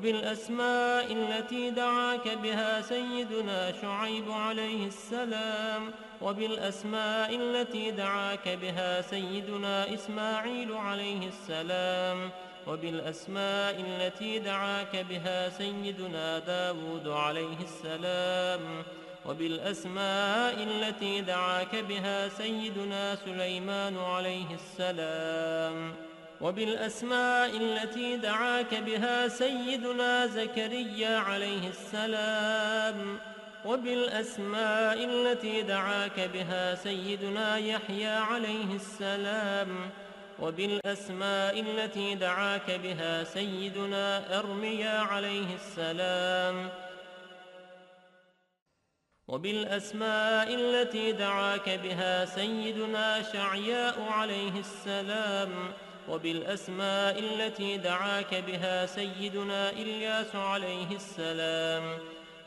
وبالأسماء التي دعاك بها سيدنا شعيب عليه السلام، وبالأسماء التي دعاك بها سيدنا إسماعيل عليه السلام، وبالأسماء التي دعاك بها سيدنا داود عليه السلام، وبالأسماء التي دعاك بها سيدنا سليمان عليه السلام، وبالأسماء التي دعاك بها سيدنا زكريا عليه السلام، وبالأسماء التي دعاك بها سيدنا يحيى عليه السلام، وبالأسماء التي دعاك بها سيدنا أرميا عليه السلام، وبالأسماء التي دعاك بها سيدنا شعياء عليه السلام، وبالأسماء التي دعاك بها سيدنا إلياس عليه السلام،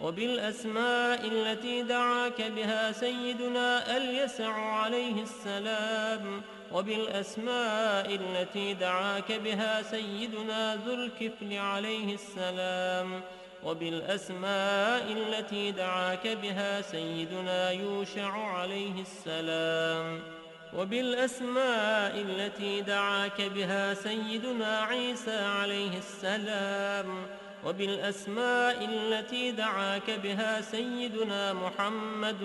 وبالأسماء التي دعاك بها سيدنا اليسع عليه السلام، وبالأسماء التي دعاك بها سيدنا ذو الكفل عليه السلام، وبالأسماء التي دعاك بها سيدنا يوشع عليه السلام، وبالأسماء التي دعاك بها سيدنا عيسى عليه السلام، وبالأسماء التي دعاك بها سيدنا محمد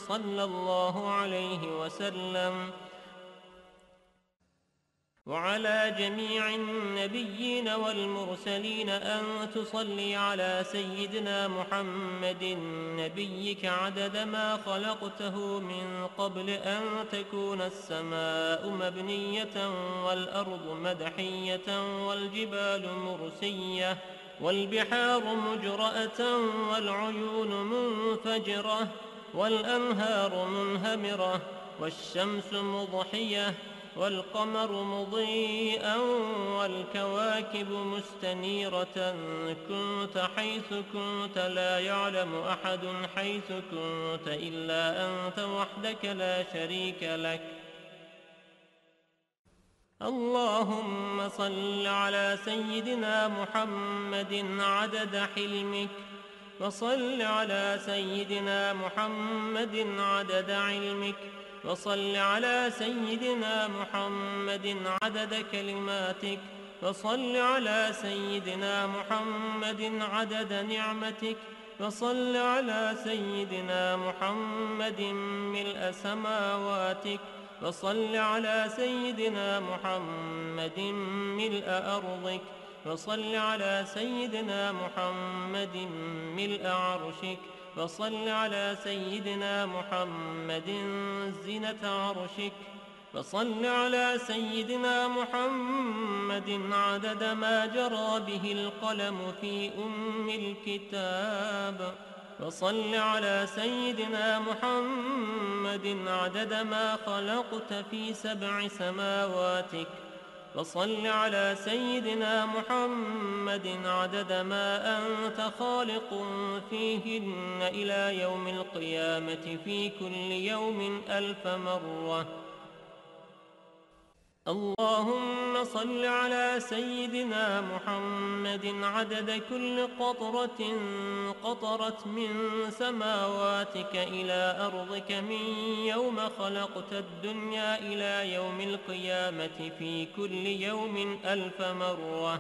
صلى الله عليه وسلم، وعلى جميع النبيين والمرسلين أن تصلي على سيدنا محمد نبيك عدد ما خلقته من قبل أن تكون السماء مبنية والأرض مدحية والجبال مرسية والبحار مجرأة والعيون منفجرة والأنهار منهمرة والشمس مضحية والقمر مضيئا والكواكب مستنيرة، كنت حيث كنت لا يعلم أحد حيث كنت إلا أنت وحدك لا شريك لك. اللهم صل على سيدنا محمد عدد حلمك، وصل على سيدنا محمد عدد علمك، وصل على سيدنا محمد عدد كلماتك، وصل على سيدنا محمد عدد نعمتك، وصل على سيدنا محمد ملء سماواتك، وصل على سيدنا محمد ملء أرضك، وصل على سيدنا محمد ملء عرشك، وصل على سيدنا محمد زينة عرشك، وصل على سيدنا محمد عدد ما جرى به القلم في الكتاب، وصل على سيدنا محمد عدد ما خلقت في 7 سماواتك، وصل على سيدنا محمد عدد ما أنت خالق فيهن إلى يوم القيامة في كل يوم 1000 مرة. اللهم صل على سيدنا محمد عدد كل قطرة قطرت من سماواتك إلى أرضك من يوم خلقت الدنيا إلى يوم القيامة في كل يوم 1000 مرة.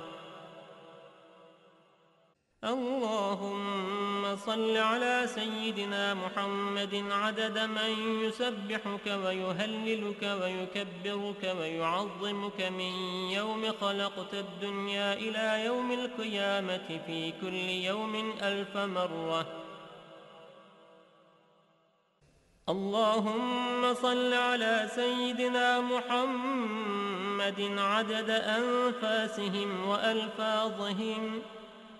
اللهم صل على سيدنا محمد عدد من يسبحك ويهللك ويكبرك ويعظمك من يوم خلقت الدنيا إلى يوم القيامة في كل يوم 1000 مرة. اللهم صل على سيدنا محمد عدد أنفاسهم وألفاظهم،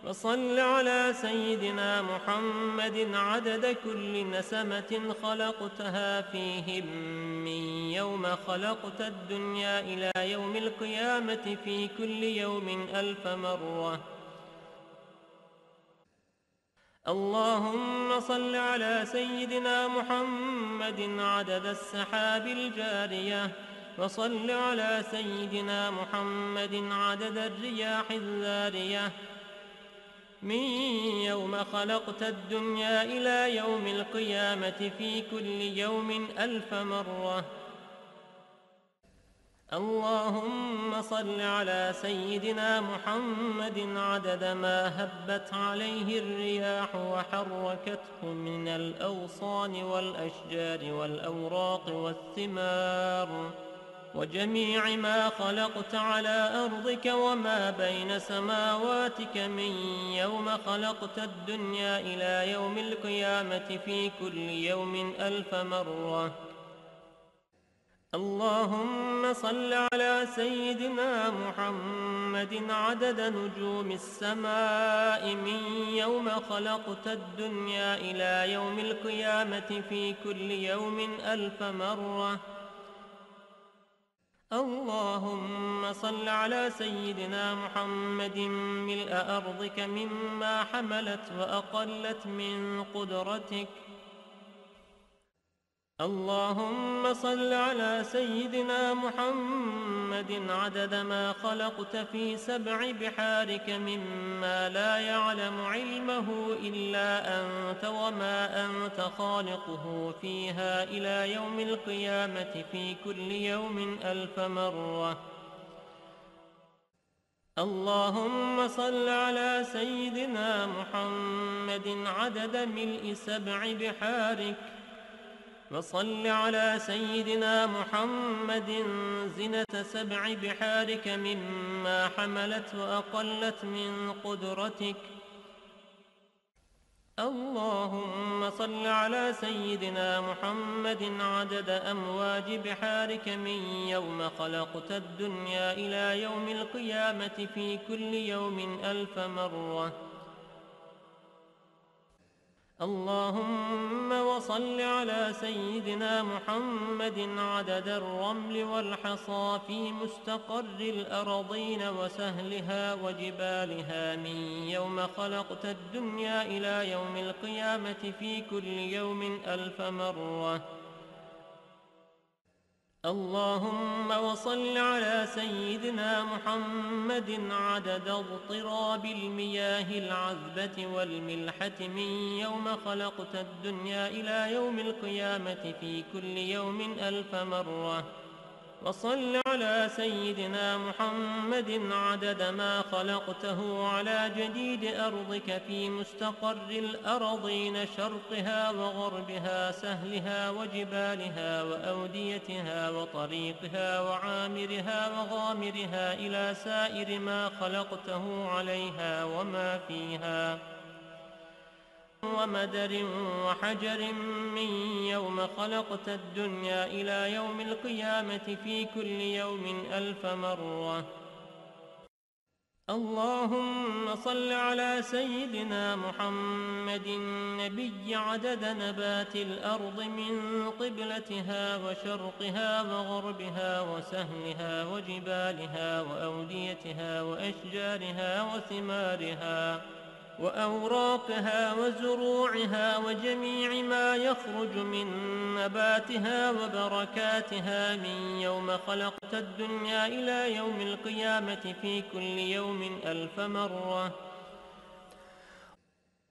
وصل على سيدنا محمد عدد كل نسمة خلقتها فيهم من يوم خلقت الدنيا إلى يوم القيامة في كل يوم 1000 مرة. اللهم صل على سيدنا محمد عدد السحاب الجارية، وصل على سيدنا محمد عدد الرياح الذارية، من يوم خلقت الدنيا إلى يوم القيامة في كل يوم 1000 مرة. اللهم صل على سيدنا محمد عدد ما هبت عليه الرياح وحركته من الأغصان والأشجار والأوراق والثمار، وجميع ما خلقت على أرضك وما بين سماواتك من يوم خلقت الدنيا إلى يوم القيامة في كل يوم 1000 مرة. اللهم صل على سيدنا محمد عدد نجوم السماء من يوم خلقت الدنيا إلى يوم القيامة في كل يوم 1000 مرة. اللهم صل على سيدنا محمد ملء أرضك مما حملت وأقلت من قدرتك. اللهم صل على سيدنا محمد عدد ما خلقت في 7 بحارك مما لا يعلم علمه إلا أنت وما أنت خالقه فيها إلى يوم القيامة في كل يوم 1000 مرة. اللهم صل على سيدنا محمد عدد ملء 7 بحارك، وصل على سيدنا محمد زنة 7 بحارك مما حملت وأقلت من قدرتك. اللهم صل على سيدنا محمد عدد أمواج بحارك من يوم خلقت الدنيا إلى يوم القيامة في كل يوم 1000 مرة. اللهم وصل على سيدنا محمد عدد الرمل والحصى في مستقر الأرضين وسهلها وجبالها من يوم خلقت الدنيا إلى يوم القيامة في كل يوم 1000 مرة. اللهم وصل على سيدنا محمد عدد اضطراب المياه العذبة والملحة من يوم خلقت الدنيا إلى يوم القيامة في كل يوم 1000 مرة. وصل على سيدنا محمد عدد ما خلقته على جديد أرضك في مستقر الأرضين شرقها وغربها سهلها وجبالها وأوديتها وطريقها وعامرها وغامرها إلى سائر ما خلقته عليها وما فيها، ومدر وحجر من يوم خلقت الدنيا إلى يوم القيامة في كل يوم 1000 مرة. اللهم صل على سيدنا محمد النبي عدد نبات الأرض من قبلتها وشرقها وغربها وسهلها وجبالها وأوديتها وأشجارها وثمارها وأوراقها وزروعها وجميع ما يخرج من نباتها وبركاتها من يوم خلقت الدنيا إلى يوم القيامة في كل يوم 1000 مرة.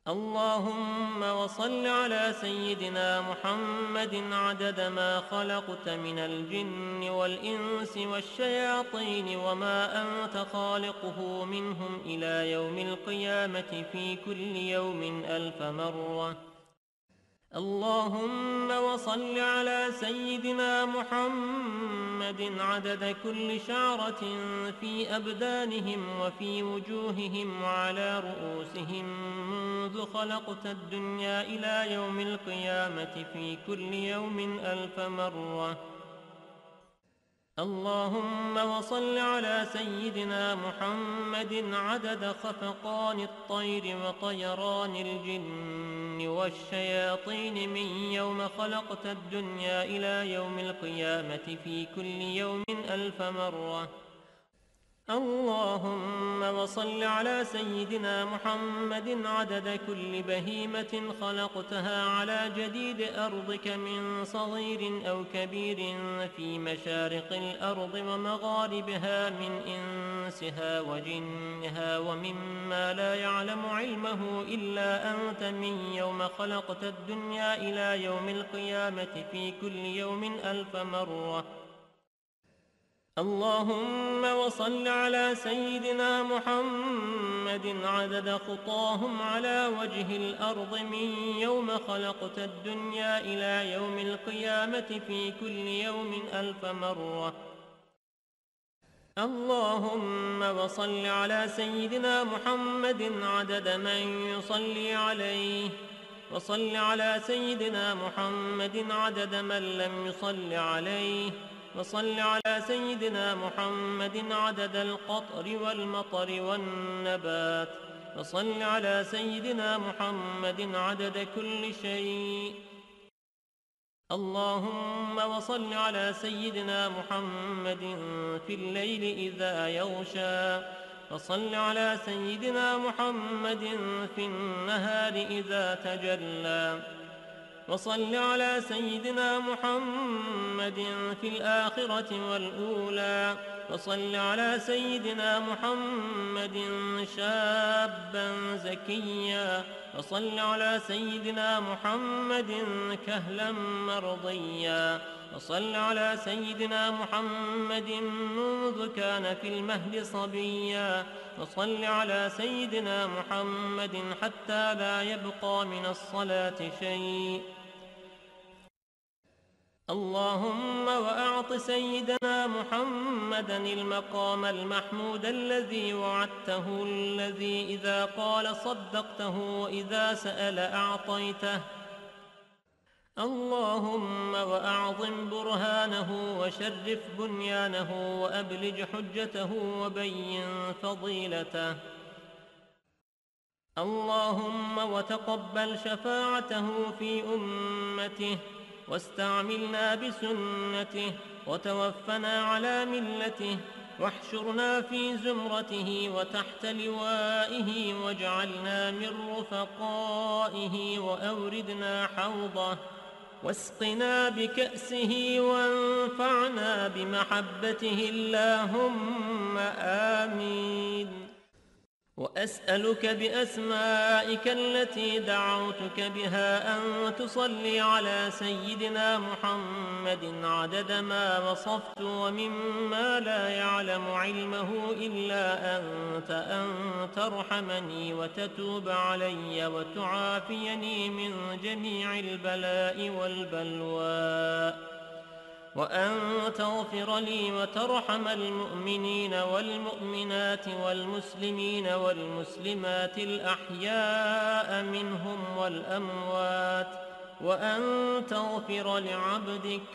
اللهم وصل على سيدنا محمد عدد ما خلقت من الجن والإنس والشياطين وما أنت خالقه منهم إلى يوم القيامة في كل يوم 1000 مرة. اللهم وصل على سيدنا محمد عدد كل شعرة في أبدانهم وفي وجوههم وعلى رؤوسهم منذ خلقت الدنيا إلى يوم القيامة في كل يوم 1000 مرة. اللهم وصل على سيدنا محمد عدد خفقان الطير وطيران الجن والشياطين من يوم خلقت الدنيا إلى يوم القيامة في كل يوم 1000 مرة. اللهم وصل على سيدنا محمد عدد كل بهيمة خلقتها على جديد أرضك من صغير أو كبير في مشارق الأرض ومغاربها من إنسها وجنها ومما لا يعلم علمه إلا أنت من يوم خلقت الدنيا إلى يوم القيامة في كل يوم 1000 مرة. اللهم وصل على سيدنا محمد عدد خطاهم على وجه الأرض من يوم خلقت الدنيا إلى يوم القيامة في كل يوم 1000 مرة. اللهم وصل على سيدنا محمد عدد من يصلي عليه، وصل على سيدنا محمد عدد من لم يصل عليه، وصل على سيدنا محمد عدد القطر والمطر والنبات، وصل على سيدنا محمد عدد كل شيء. اللهم وصل على سيدنا محمد في الليل إذا يغشى، وصل على سيدنا محمد في النهار إذا تجلى، وصل على سيدنا محمد في الآخرة والأولى، وصل على سيدنا محمد شابا زكيا، وصل على سيدنا محمد كهلا مرضيا، وصل على سيدنا محمد منذ كان في المهد صبيا، وصل على سيدنا محمد حتى لا يبقى من الصلاة شيء. اللهم وأعط سيدنا محمدا المقام المحمود الذي وعدته، الذي إذا قال صدقته وإذا سأل أعطيته. اللهم وأعظم برهانه وشرف بنيانه وأبلج حجته وبين فضيلته. اللهم وتقبل شفاعته في أمته، واستعملنا بسنته، وتوفنا على ملته، واحشرنا في زمرته وتحت لوائه، واجعلنا من رفقائه، وأوردنا حوضه، واسقنا بكأسه، وانفعنا بمحبته، اللهم آمين. وأسألك بأسمائك التي دعوتك بها أن تصلي على سيدنا محمد عدد ما وصفت ومما لا يعلم علمه إلا أنت، أن ترحمني وتتوب علي وتعافيني من جميع البلاء والبلوى، وأن تغفر لي وترحم المؤمنين والمؤمنات والمسلمين والمسلمات الأحياء منهم والأموات، وأن تغفر لعبدك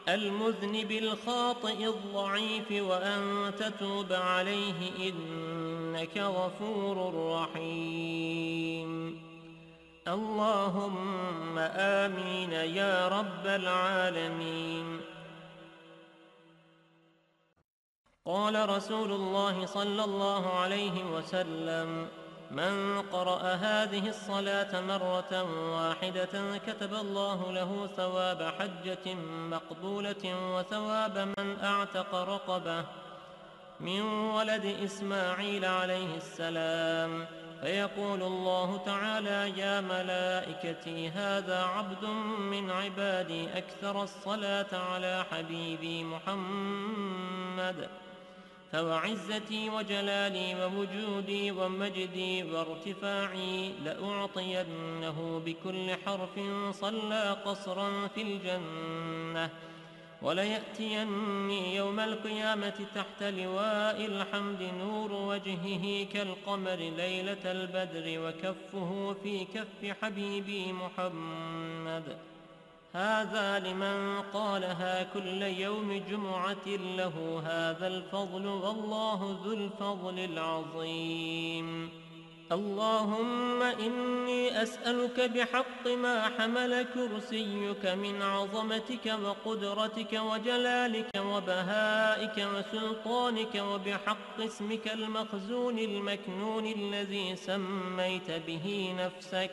المذنب الخاطئ الضعيف، وأن تتوب عليه إنك غفور رحيم. اللهم آمين يا رب العالمين. قال رسول الله صلى الله عليه وسلم: من قرأ هذه الصلاة مرة واحدة كتب الله له ثواب حجة مقبولة وثواب من أعتق رقبة من ولد إسماعيل عليه السلام. فيقول الله تعالى: يا ملائكتي هذا عبد من عبادي أكثر الصلاة على حبيبي محمد، فوعزتي وجلالي ووجودي ومجدي وارتفاعي لأعطينه بكل حرف صلى قصرا في الجنة، وليأتيني يوم القيامة تحت لواء الحمد نور وجهه كالقمر ليلة البدر، وكفه في كف حبيبي محمد. هذا لمن قالها كل يوم جمعة له هذا الفضل، والله ذو الفضل العظيم. اللهم إني أسألك بحق ما حمل كرسيك من عظمتك وقدرتك وجلالك وبهائك وسلطانك، وبحق اسمك المخزون المكنون الذي سميت به نفسك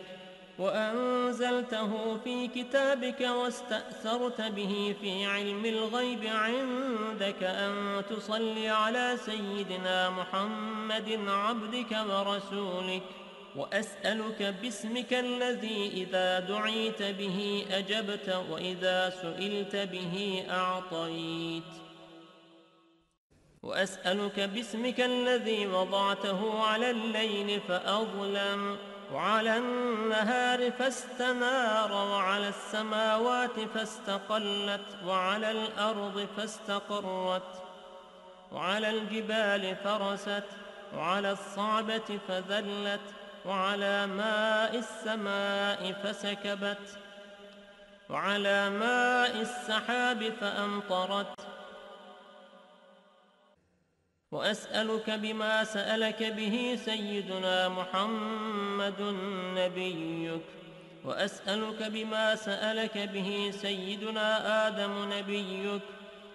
وأنزلته في كتابك واستأثرت به في علم الغيب عندك، أن تصلي على سيدنا محمد عبدك ورسولك. وأسألك باسمك الذي إذا دعيت به أجبت وإذا سئلت به أعطيت. وأسألك باسمك الذي وضعته على الليل فأظلم، وعلى النهار فاستنار، وعلى السماوات فاستقلت، وعلى الأرض فاستقرت، وعلى الجبال فرست، وعلى الصعبة فذلت، وعلى ماء السماء فسكبت، وعلى ماء السحاب فأمطرت. وأسألك بما سألك به سيدنا محمد نبيك، وأسألك بما سألك به سيدنا آدم نبيك،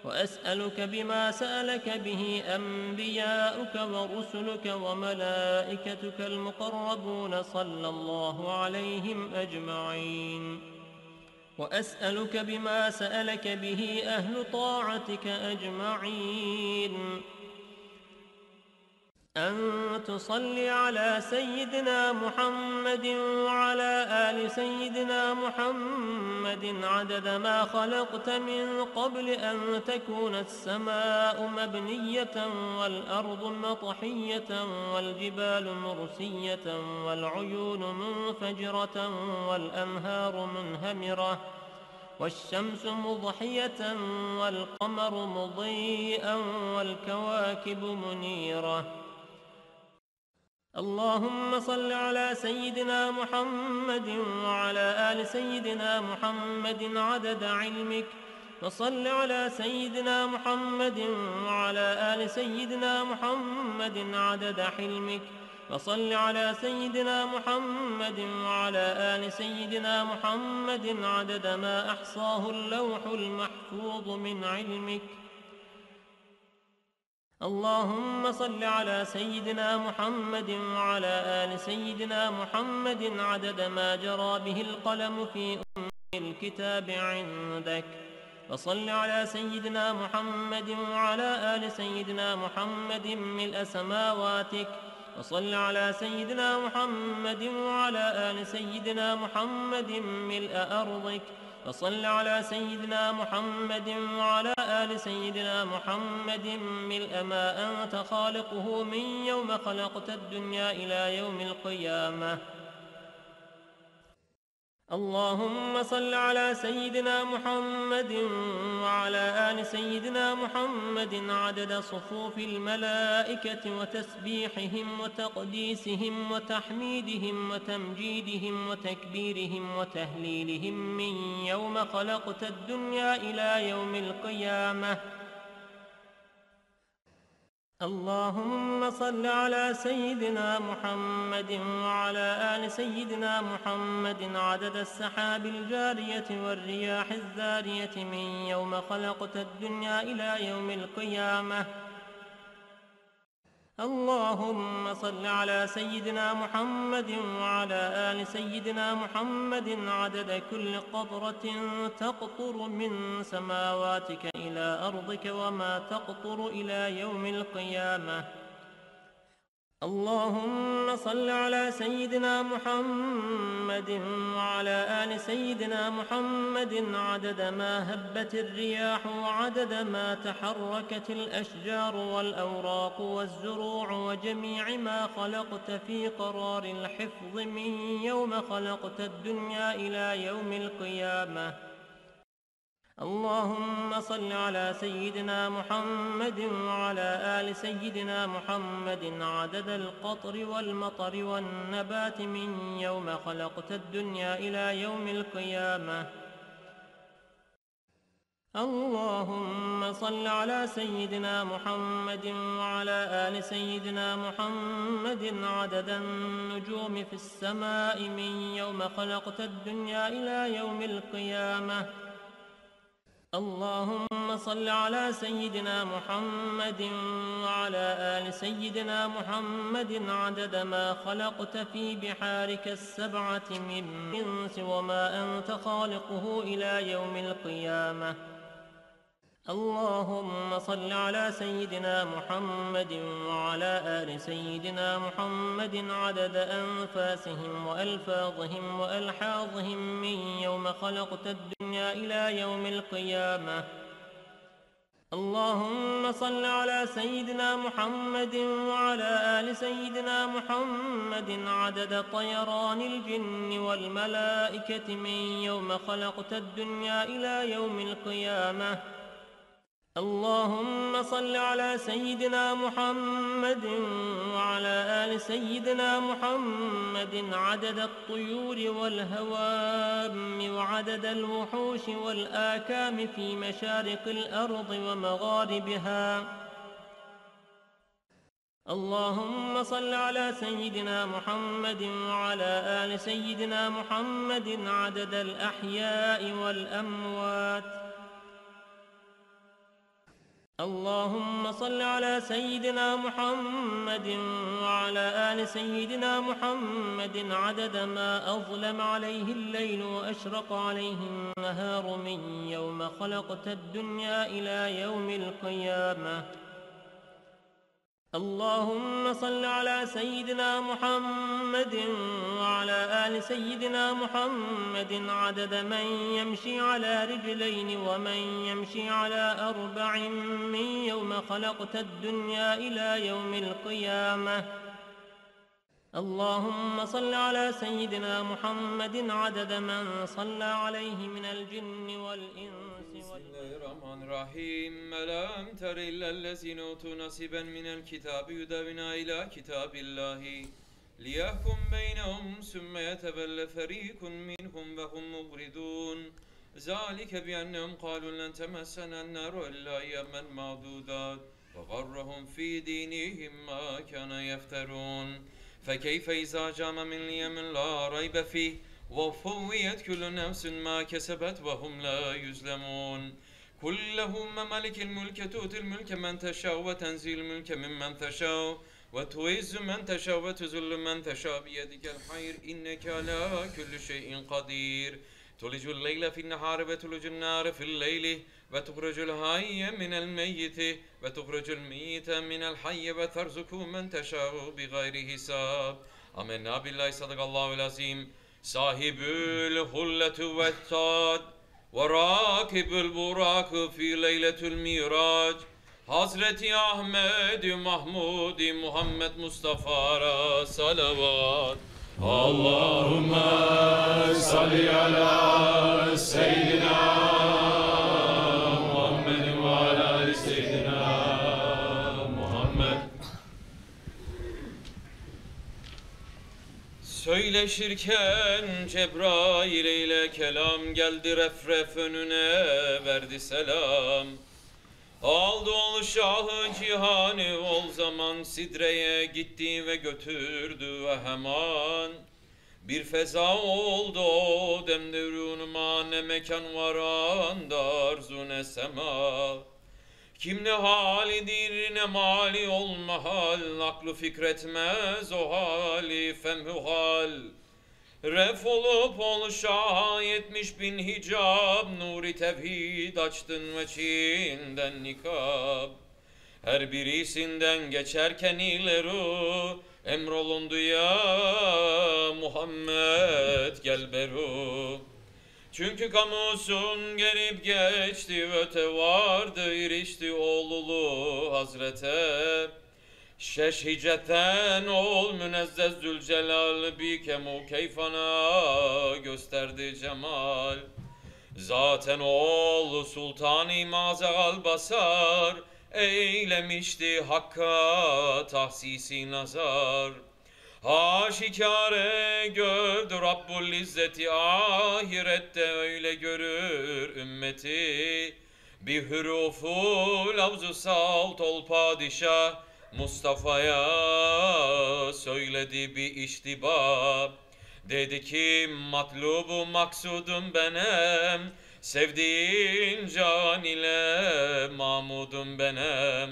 وأسألك بما سألك به أنبياؤك ورسلك وملائكتك المقربون صلى الله عليهم أجمعين. وأسألك بما سألك به أهل طاعتك أجمعين، أن تصلي على سيدنا محمد وعلى آل سيدنا محمد عدد ما خلقت من قبل أن تكون السماء مبنية والأرض مطحية والجبال مرسية والعيون منفجرة والأنهار منهمرة والشمس مضحية والقمر مضيئا والكواكب منيرة. اللهم صل على سيدنا محمد وعلى آل سيدنا محمد عدد علمك، وصل على سيدنا محمد وعلى آل سيدنا محمد عدد حلمك، وصل على سيدنا محمد وعلى آل سيدنا محمد عدد ما أحصاه اللوح المحفوظ من علمك. اللهم صل على سيدنا محمد وعلى آل سيدنا محمد عدد ما جرى به القلم في أم الكتاب عندك، وصل على سيدنا محمد وعلى آل سيدنا محمد ملء سماواتك، وصل على سيدنا محمد وعلى آل سيدنا محمد ملء أرضك، وصل على سيدنا محمد وعلى آل سيدنا محمد ملء ما أنت خالقه من يوم خلقت الدنيا إلى يوم القيامة. اللهم صل على سيدنا محمد وعلى آل سيدنا محمد عدد صفوف الملائكة وتسبيحهم وتقديسهم وتحميدهم وتمجيدهم وتكبيرهم وتهليلهم من يوم خلقت الدنيا إلى يوم القيامة. اللهم صل على سيدنا محمد وعلى آل سيدنا محمد عدد السحاب الجارية والرياح الذارية من يوم خلقت الدنيا إلى يوم القيامة. اللهم صل على سيدنا محمد وعلى آل سيدنا محمد عدد كل قطرة تقطر من سماواتك إلى أرضك وما تقطر إلى يوم القيامة. اللهم صل على سيدنا محمد وعلى آل سيدنا محمد عدد ما هبت الرياح وعدد ما تحركت الأشجار والأوراق والزروع وجميع ما خلقت في قرار الحفظ من يوم خلقت الدنيا إلى يوم القيامة. اللهم صل على سيدنا محمد وعلى آل سيدنا محمد عدد القطر والمطر والنبات من يوم خلقت الدنيا إلى يوم القيامة. اللهم صل على سيدنا محمد وعلى آل سيدنا محمد عدد النجوم في السماء من يوم خلقت الدنيا إلى يوم القيامة. اللهم صل على سيدنا محمد وعلى آل سيدنا محمد عدد ما خلقت في بحارك السبعة من إنس وما أنت خالقه إلى يوم القيامة. اللهم صل على سيدنا محمد وعلى آل سيدنا محمد عدد أنفاسهم وألفاظهم وألحاظهم من يوم خلقت الدنيا إلى يوم القيامة. اللهم صل على سيدنا محمد وعلى آل سيدنا محمد عدد طيران الجن والملائكة من يوم خلقت الدنيا إلى يوم القيامة. اللهم صل على سيدنا محمد وعلى آل سيدنا محمد عدد الطيور والهوام وعدد الوحوش والآكام في مشارق الأرض ومغاربها. اللهم صل على سيدنا محمد وعلى آل سيدنا محمد عدد الأحياء والأموات. اللهم صل على سيدنا محمد وعلى آل سيدنا محمد عدد ما أظلم عليه الليل وأشرق عليه النهار من يوم خلقت الدنيا إلى يوم القيامة. اللهم صل على سيدنا محمد وعلى آل سيدنا محمد عدد من يمشي على رجلين ومن يمشي على أربع من يوم خلقت الدنيا إلى يوم القيامة. اللهم صل على سيدنا محمد عدد من صلى عليه من الجن والإنس. بسم الله الرحمن الرحيم. ألم تر إلى الذين أوتوا نصيبا من الكتاب يدعون إلى كتاب الله ليحكم بينهم ثم يتولى فريق منهم وهم مغرضون ذلك بأنهم قالوا لن تمسنا النار إلا أياما معدودات وغرهم في دينهم ما كانوا يفترون فكيف إذا جاء من يوم لا ريب فيه وفويت كل نفس ما كسبت وهم لا يظلمون. قل اللهم ملك الملك تؤتي الملك من تشاء وتنزل الملك ممن تشاء وتعز من تشاء وتذل من تشاء بيدك الخير إنك على كل شيء قدير. تولج الليل في النهار وتولج النار في الليل وتخرج الحي من الميت وتخرج الميت من الحي وترزق من تشاء بغير حساب. آمنا بالله صدق الله العظيم. SahibulSaif والتاج وراكب البراق في ليلة الميراج Hazreti Ahmed Mahmud Muhammed Mustafa salavat. Allahümme salli ala seyyidina Muhammed ve ala ali seyyidina Muhammed. Söyleşirken Cebrail ile kelam geldi refref önüne verdi selam. Aldı ol şahı cihanı ol zaman sidreye gitti ve götürdü ve hemen. Bir feza oldu o demderunuma ne mekan var anda arzu ne sema. Kim ne halidir ne mali ol mahal aklı fikretmez o hali femhal. Ref olup ol şaha 70.000 hicab nuri tevhid açtın ve Çin'den nikab. Her birisinden geçerken ileri emrolundu ya Muhammed gel beru. Çünkü kamusun gelip geçti öte vardı erişti oğlulu Hazrete. Şeş hicretten ol münezzez Zülcelal bir kemu keyfana gösterdi cemal. Zaten oğlu sultan-ı mazegal basar eylemişti hakka tahsisi nazar. Aşikare gördü Rabbul İzzeti ahirette öyle görür ümmeti. Bir hurufu lafzu salt ol padişah, Mustafa'ya söyledi bir iştiba. Dedi ki matlubu maksudum benem, sevdiğin can ile mamudum benem.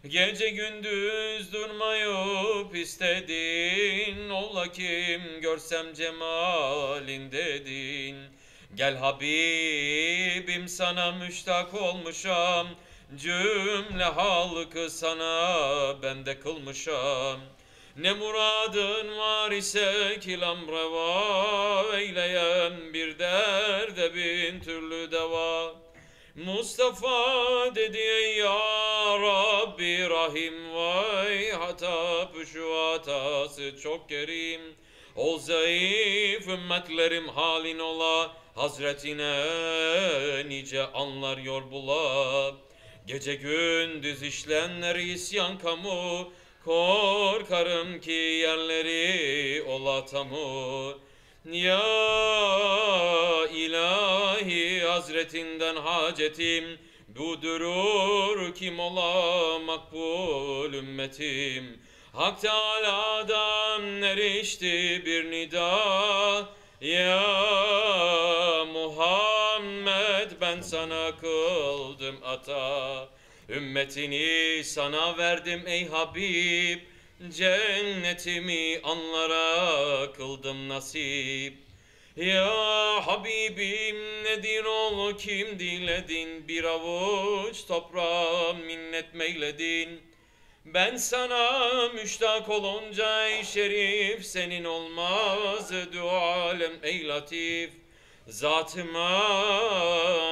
Gece gündüz durmayıp istedin, ola kim görsem cemalin dedin. Gel Habibim sana müştak olmuşam, cümle halkı sana bende kılmışam. Ne muradın var ise kilam reva, eyleyen bir derde bin türlü deva. Mustafa dedi ey ya Rabbi Rahim, vay hatap şu hatası çok kerim. Ol zayıf ümmetlerim halin ola, Hazretine nice anlar yor bula. Gece gündüz işlenler isyan kamu, korkarım ki yerleri ola tamu. Ya ilahi hazretinden hacetim, bu durur kim ola makbul ümmetim. Hak Teala'dan erişti bir nida, ya Muhammed ben sana kıldım ata. Ümmetini sana verdim ey Habib, cennetimi anlara kıldım nasip. Ya Habibim nedir ol kim diledin, bir avuç toprağa minnet meyledin. Ben sana müştak olunca ey şerif, senin olmaz dualem ey latif. Zatıma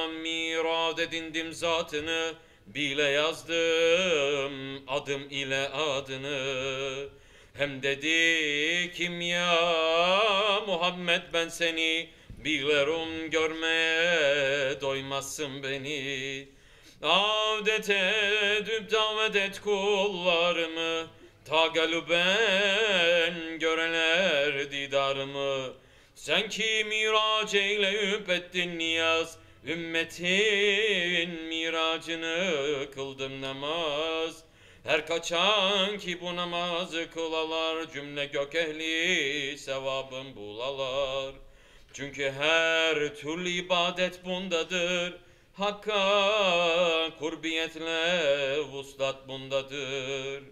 mirad edindim zatını, bile yazdım adım ile adını. Hem dedi kim ya Muhammed ben seni, bilirim görmeye doymazsın beni. Avdet edip davet et kullarımı, ta galuben göreler didarımı. Sen ki mirac eyleyip ettin niyaz, ümmetin miracını kıldım namaz. Her kaçan ki bu namazı kılalar, cümle gök ehli sevabın bulalar. Çünkü her türlü ibadet bundadır, Hakka kurbiyetle vuslat bundadır.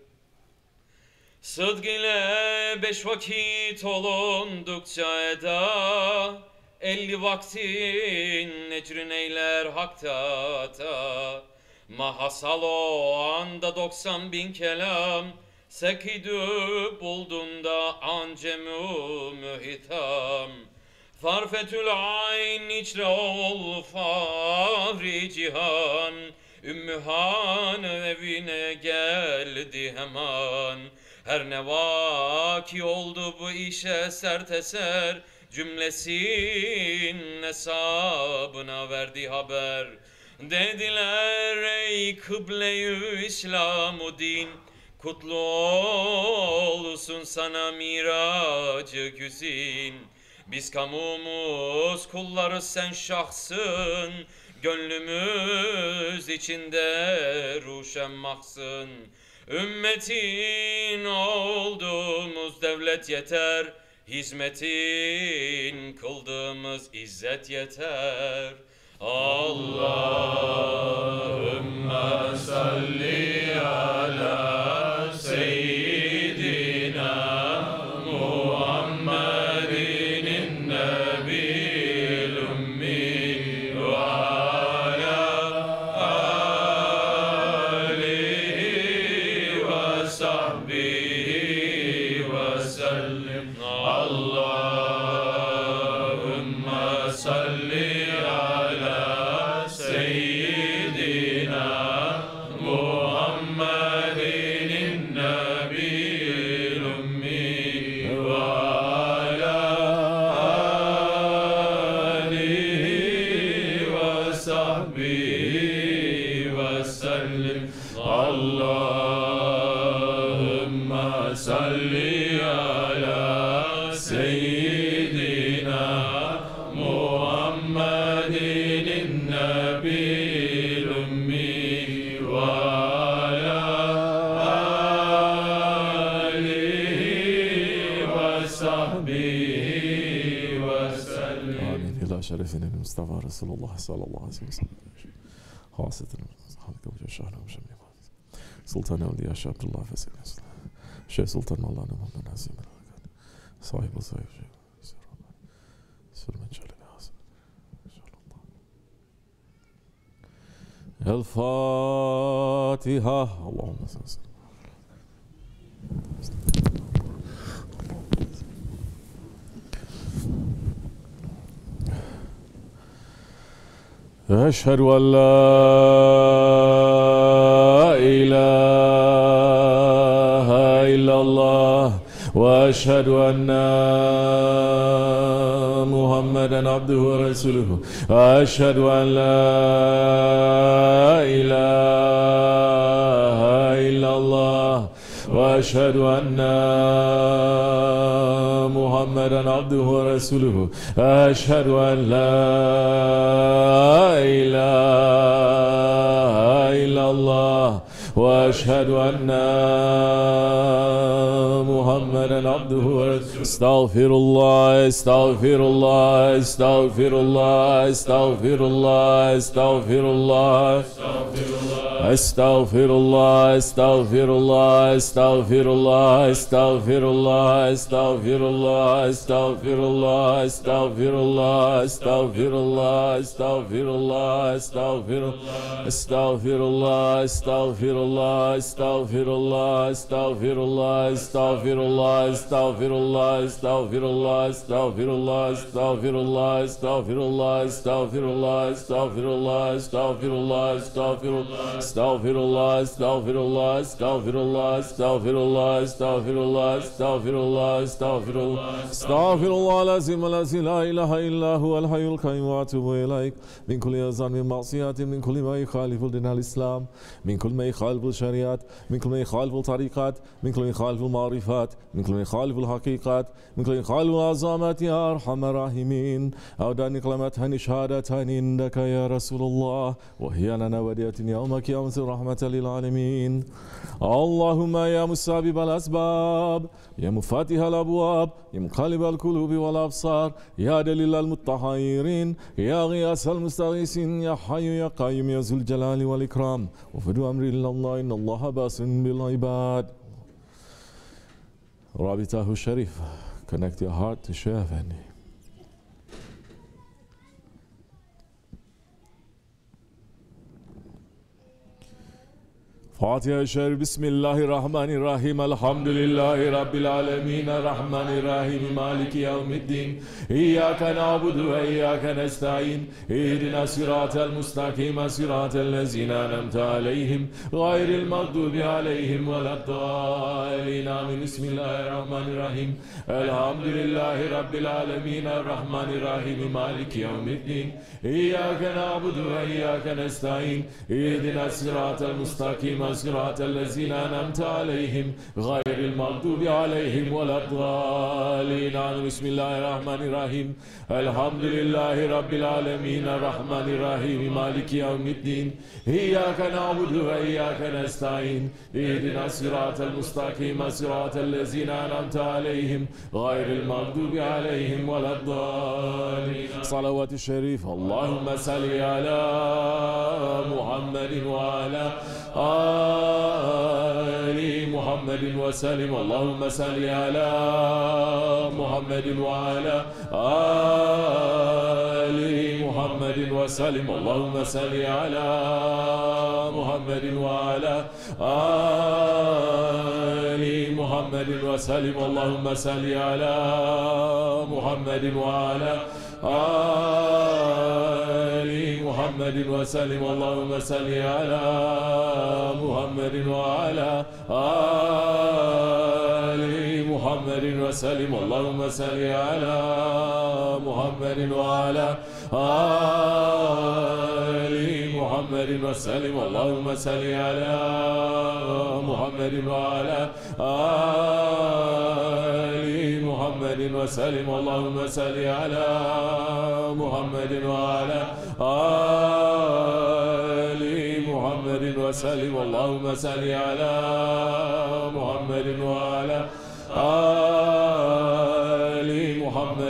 Sıdk ile 5 vakit olundukça eda, 50 vaktin ecrin eyler hakta ta. Mahasal o anda 90.000 kelam, sekidü bulduğunda ancemu mühitam. Farfetül ayn içre ol fahri cihan, Ümmühan evine geldi hemen. Her ne vaki oldu bu işe sert eser, cümlesin hesabına verdi haber. Dediler ey kıble-i İslam-ı din, kutlu olsun sana miracı güzin. Biz kamumuz kullarız sen şahsın, gönlümüz içinde ruşen mahsın. Ümmetin olduğumuz devlet yeter, hizmetin kıldığımız izzet yeter. Allahümme salli ala seyyidina Muhammedin nebil ummi ve ala alihi ve sahbihi ve sellim. Allahümme salli Seyyidina Muhammedin Nebil إلى شرفنا المصطفى رسول الله صلى الله عليه وسلم خاصة سلطان أولياء الشيخ عبد الله فاسق الشيخ سلطان مولانا محمد ناصر SahibulSaif الفاتحة. اللهم صل وسلم. أشهد أن لا إله إلا الله وأشهد أن محمدا عبده ورسوله. أشهد أن لا إله إلا الله وأشهد أن محمدا عبده ورسوله. أشهد أن لا إله إلا الله وأشهد أن محمدا عبده ورسوله. استغفر الله استغفر الله استغفر الله استغفر الله استغفر الله استغفر الله استغفر الله استغفر الله استغفر الله استغفر الله استغفر الله استغفر الله استغفر الله استغفر الله استغفر استغفر الله استغفر الله استغفر الله استغفر الله استغفر الله استغفر الله استغفر الله استغفر الله استغفر الله استغفر الله استغفر الله استغفر الله استغفر الله استغفر استغفر الله استغفر الله استغفر الله استغفر الله استغفر الله استغفر الله استغفر الله استغفر الله العظيم الذي لا اله الا هو الحي القيوم واتوب اليك من كل اذان من معصيه من كل ما يخالف دين الاسلام من كل ما يخالف الشريعات من كل ما يخالف الطريقات من كل ما يخالف المعرفات من كل ما يخالف الحقيقات من كل ما يخالف العظمات يا ارحم الراحمين. اودعني كلمتان شهادتان عندك يا رسول الله وهي لنا ودية يومك يوم رحمة للعالمين. اللهم يا مسبب الأسباب يا مفاتح الأبواب يا مقلب القلوب والأبصار يا دليل المتحيرين يا غياث المستغيثين يا حي يا قيوم يا ذو الجلال والإكرام وفدوا أمر إلا الله إن الله باسل بالعباد. رابطه الشريف. Connect your heart to Shaykh Efendi. فاتحة الشريف. بسم الله الرحمن الرحيم الحمد لله رب العالمين الرحمن الرحيم مالك يوم الدين إياك نعبد وإياك نستعين اهدنا الصراط المستقيم صراط الذين أنعمت عليهم غير المغضوب عليهم ولا الضالين آمين. بسم الله الرحمن الرحيم الحمد لله رب العالمين الرحمن الرحيم مالك يوم الدين إياك نعبد وإياك نستعين اهدنا الصراط المستقيم صراط الذين أنعمت عليهم غير المغضوب عليهم ولا الضالين آمين. بسم الله الرحمن الرحيم الحمد لله رب العالمين الرحمن الرحيم مالك يوم الدين إياك نعبد وإياك نستعين اهدنا الصراط المستقيم صراط الذين أنعمت عليهم غير المغضوب عليهم ولا الضالين. صلوات الشريف. اللهم صل على محمد وعلى آل محمد وسلم. اللهم صل على محمد وعلى آل محمد وسلم. اللهم صل على محمد وعلى آل محمد وسلم. اللهم صل على محمد وعلى آل محمد وسلم. اللهم صل على محمد وعلى آل محمد وسلم. اللهم صل على محمد وعلى آل محمد وسلم. اللهم صل على محمد وعلى آل محمد وسلم. اللهم صل على محمد وعلى آل محمد وسلم. اللهم صل على محمد وعلى آل محمد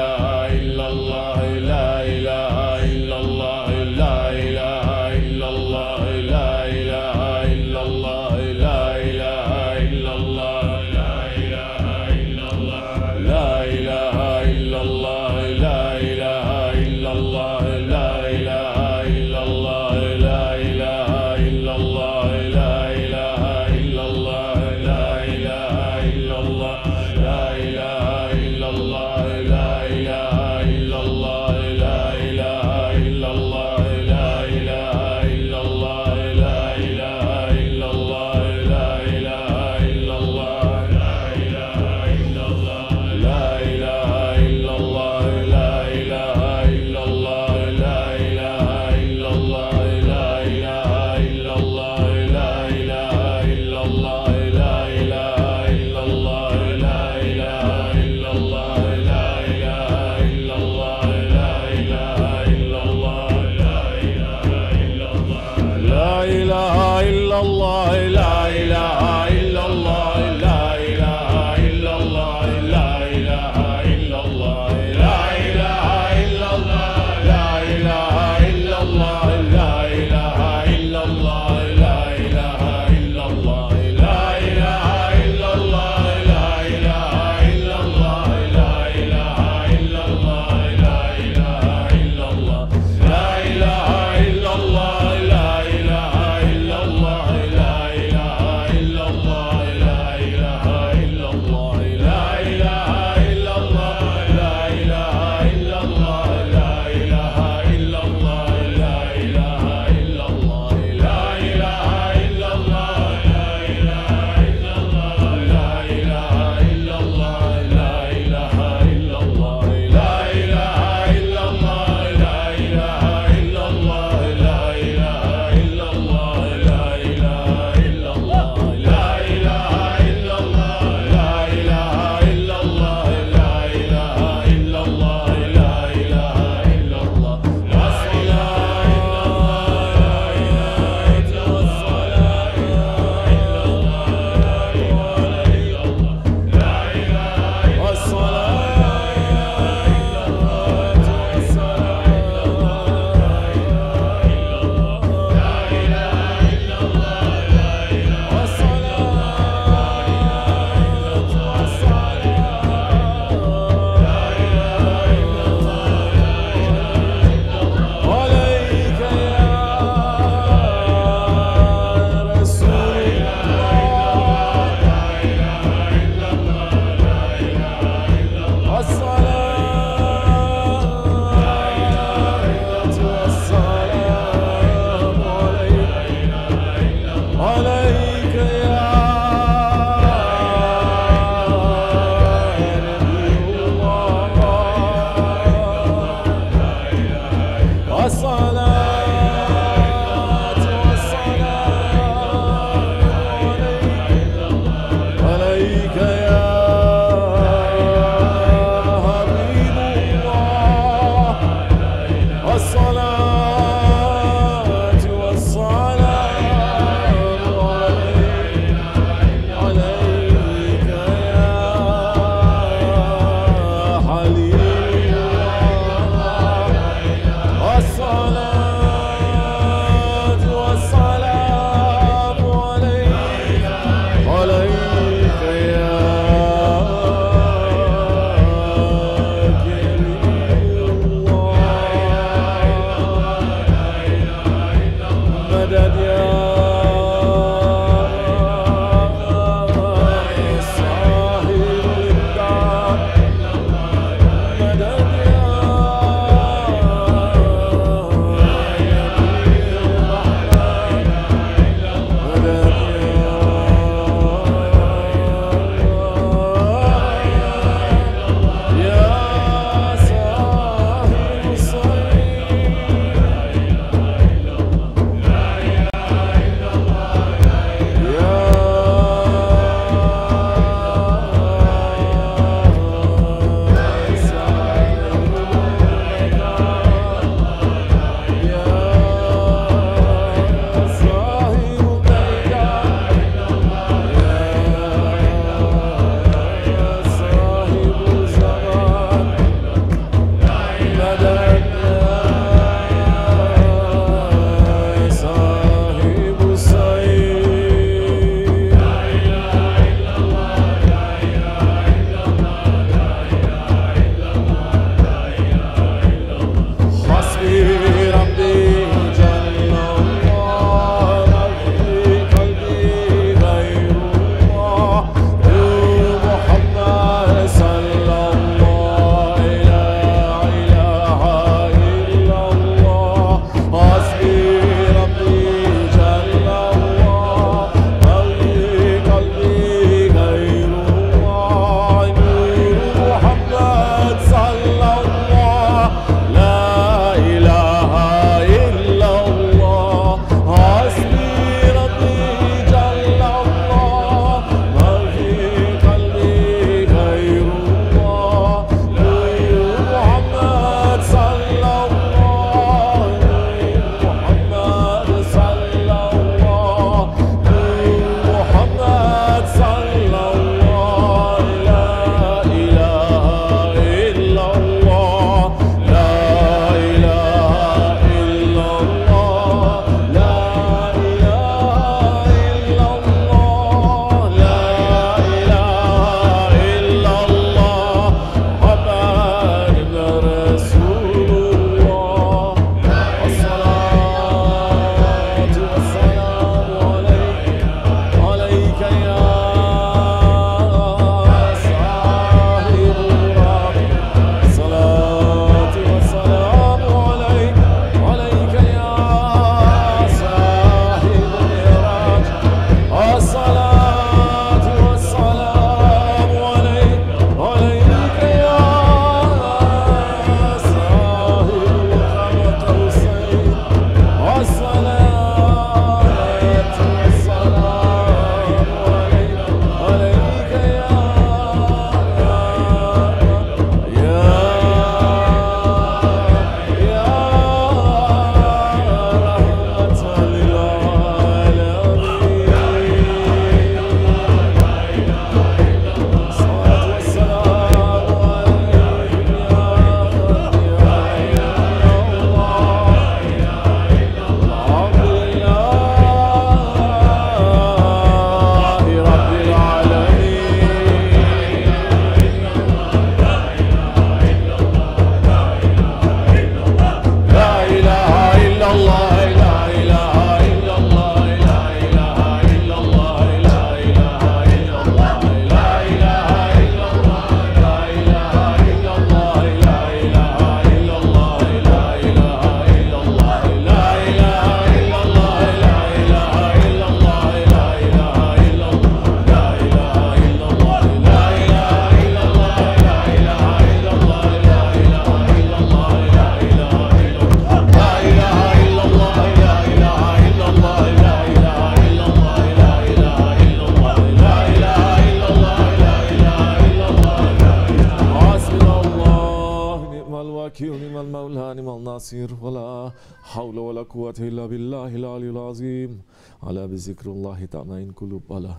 ياسر ولا حول ولا قوة إلا بالله العلي العظيم على بذكر الله تطمئن قلوب على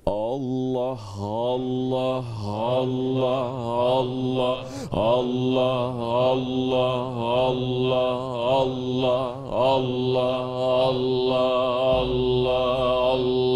Allah, Allah, Allah, Allah, Allah, Allah, Allah, Allah, Allah,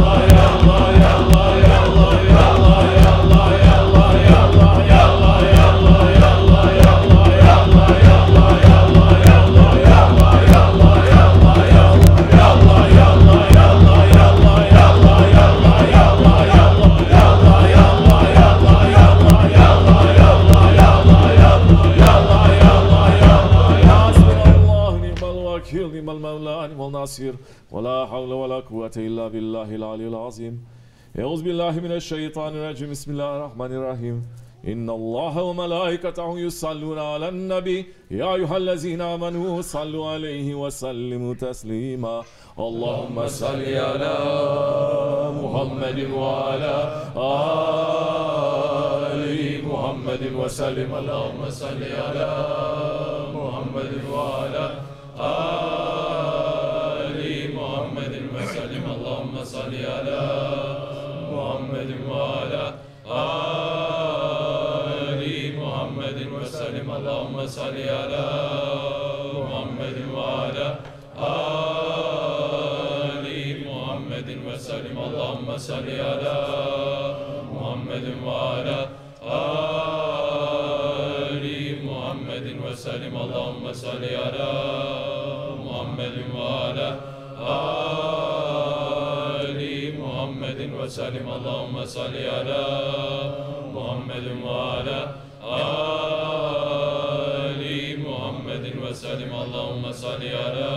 ولا حول ولا قوة إلا بالله العلي العظيم. أعوذ بالله من الشيطان الرجيم. بسم الله الرحمن الرحيم. إن الله وملائكته يصلون على النبي يا أيها الذين آمنوا صلوا عليه وسلموا تسليما. اللهم صل على محمد وعلى آل محمد وسلم. اللهم صل على محمد وعلى آل محمد وسلم. اللهم صل على محمد وعلى آل محمد وسلم. اللهم صل على محمد وعلى آل محمد وسلم. اللهم صل على محمد وعلى آل محمد وسلم. اللهم صل على محمد وعلى آل محمد وسلم. اللهم صل على محمد وعلى آل محمد وسلم. اللهم صل على محمد وعلى آل محمد وسلم. اللهم صل على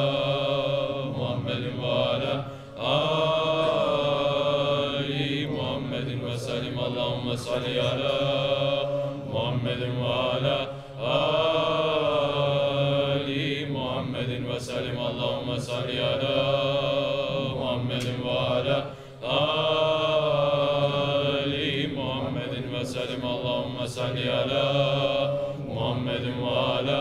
محمد وعلى آل محمد وسلم. اللهم صل على محمد وعلى آل محمد وسلم. اللهم صل على محمد وعلى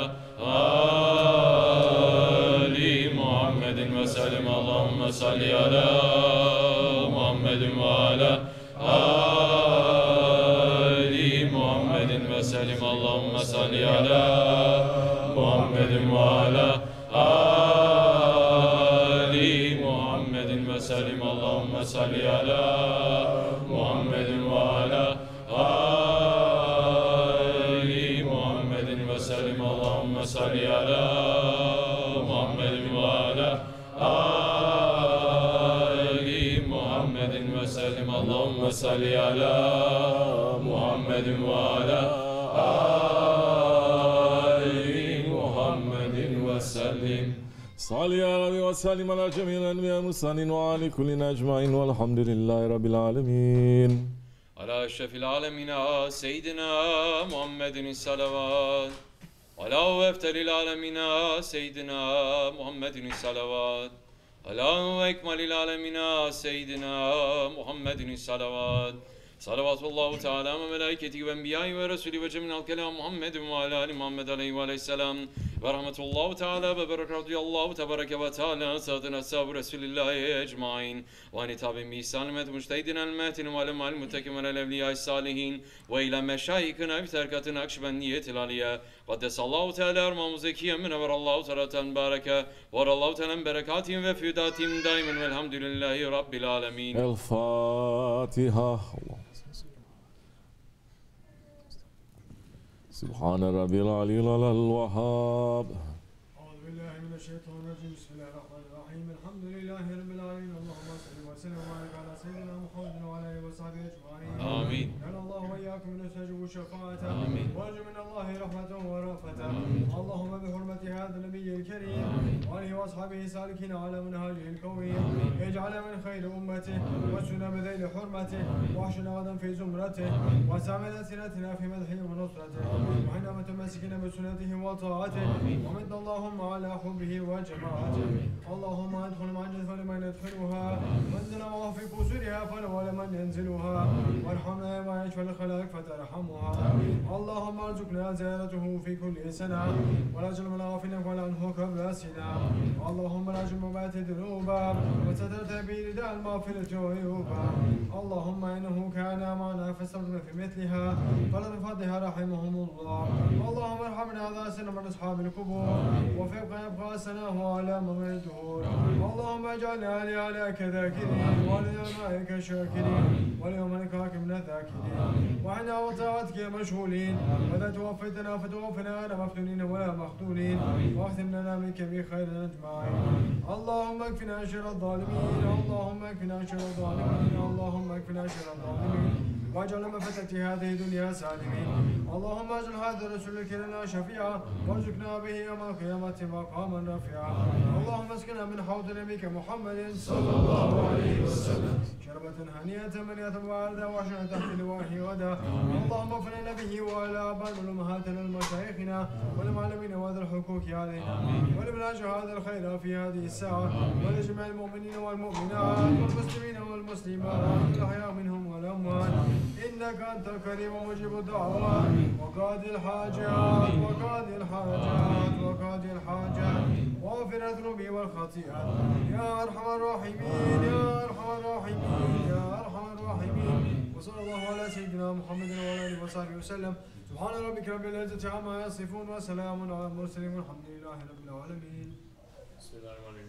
آل محمد وسلم. اللهم صل على محمد وعلى آل محمد وسلم. اللهم صل على محمد وعلى آل محمد وسلم. اللهم صل على محمد وعلى آل محمد وسلم. اللهم صل على محمد وعلى آل محمد وسلم. اللهم صل على محمد وعلى آل محمد وسلم. صل يا ربي وسلم على جميع الأنبياء والمرسلين وعلى كل أجمعين والحمد لله رب العالمين. على أشرف العالمين سيدنا محمد الصلوات. على أفضل العالمين سيدنا محمد الصلوات. على أكمل العالمين سيدنا محمد الصلوات. صلوات الله تعالى وملائكته وأنبيائه ورسوله وجميع الكلام محمد وعلى آل محمد عليه وعليه السلام ورحمة الله تعالى وبركاته رضي الله تبارك وتعالى سادنا أصحاب رسول الله أجمعين وأن تابع بسالمة مجتهدنا المتين وعلماء المتكم على الأولياء الصالحين وإلى مشايخنا بتركة نقشبندية العليا قدس الله تعالى أرمامızı من ور الله تعالى تبارك ور الله تعالى بركاتهم وفيداتهم دائما والحمد لله رب العالمين. الفاتحة. سبحان ربي العلي الوهاب. أعوذ بالله من الشيطان الرجيم بسم الله الرحمن الرحيم الحمد لله رب العالمين اللهم صل وسلم وبارك على سيدنا محمد وعلى آله وصحبه أجمعين. آمين. كان الله وإياكم نستجب شفاعته وارجو من الله رحمته ورأفته. اللهم بحرمة هذا النبي الكريم وآله وأصحابه سالكين على منهاجه القويم اجعل من خير أمته واسنا بذيل حرمته واحشنا غدا في زمرته وسامل ألسنتنا في مدحه ونصرته وحنا متمسكين بسنته وطاعته ومد اللهم على حبه وجماعته. اللهم ادخل مع الجنة فلمن يدخلها وانزل معه في قصورها فلولا من ينزلها وارحمنا ما يشفى الخلائق فترحمها. اللهم ارزقنا زيارته في كل سنة ولا جل غافلا ولا عنه قبل سنة. اللهم لا جل مبات ذنوبا وسترت برداء المغفرة وعيوبا. اللهم انه كان معنا فاستغفر في مثلها فلن فضها رحمهم الله. اللهم ارحمنا ذا سن من اصحاب القبور وفوق يبقى سناه على ممر الدهور. اللهم اجعلنا لآلائك ذاكرين ولنعمائك شاكرين وليومك من ذاكرين وعنا وطاعتك مشغولين وإذا توفيتنا فتوفنا غير مفتونين ولا مختونين واختم لنا منك بخير أجمعين. اللهم اكفنا شر الظالمين اللهم اكفنا شر الظالمين اللهم اكفنا شر الظالمين واجعل مفتة هذه الدنيا سالمين. اللهم اجعل هذا الرسول لنا شفيعا وارزقنا به يوم القيامة مقاما رفيعا. اللهم اسقنا من حوض نبيك محمد صلى الله عليه وسلم شربة هنيئة منيئة واردة وحشنا تحت لواه غدا. اللهم اغفر لنا به وعلى آبائنا والأمهاتنا ومشايخنا والمعلمين وذي الحقوق علينا ولمن هذا الخير في هذه الساعة ولجميع المؤمنين والمؤمنات والمسلمين والمسلمات الأحياء منهم والأموات إنك أنت الكريم ومجيب الدعوات وقاضي الحاجات وقاضي الحاجات وقاضي الحاجات واغفر ذنوبي والخطيئات يا أرحم الراحمين يا أرحم الراحمين يا أرحم الراحمين. وصلى الله على سيدنا محمد وعلى آله وصحبه وسلم. سبحان ربك رب العزة عما يصفون وسلام على المرسلين والحمد لله رب العالمين.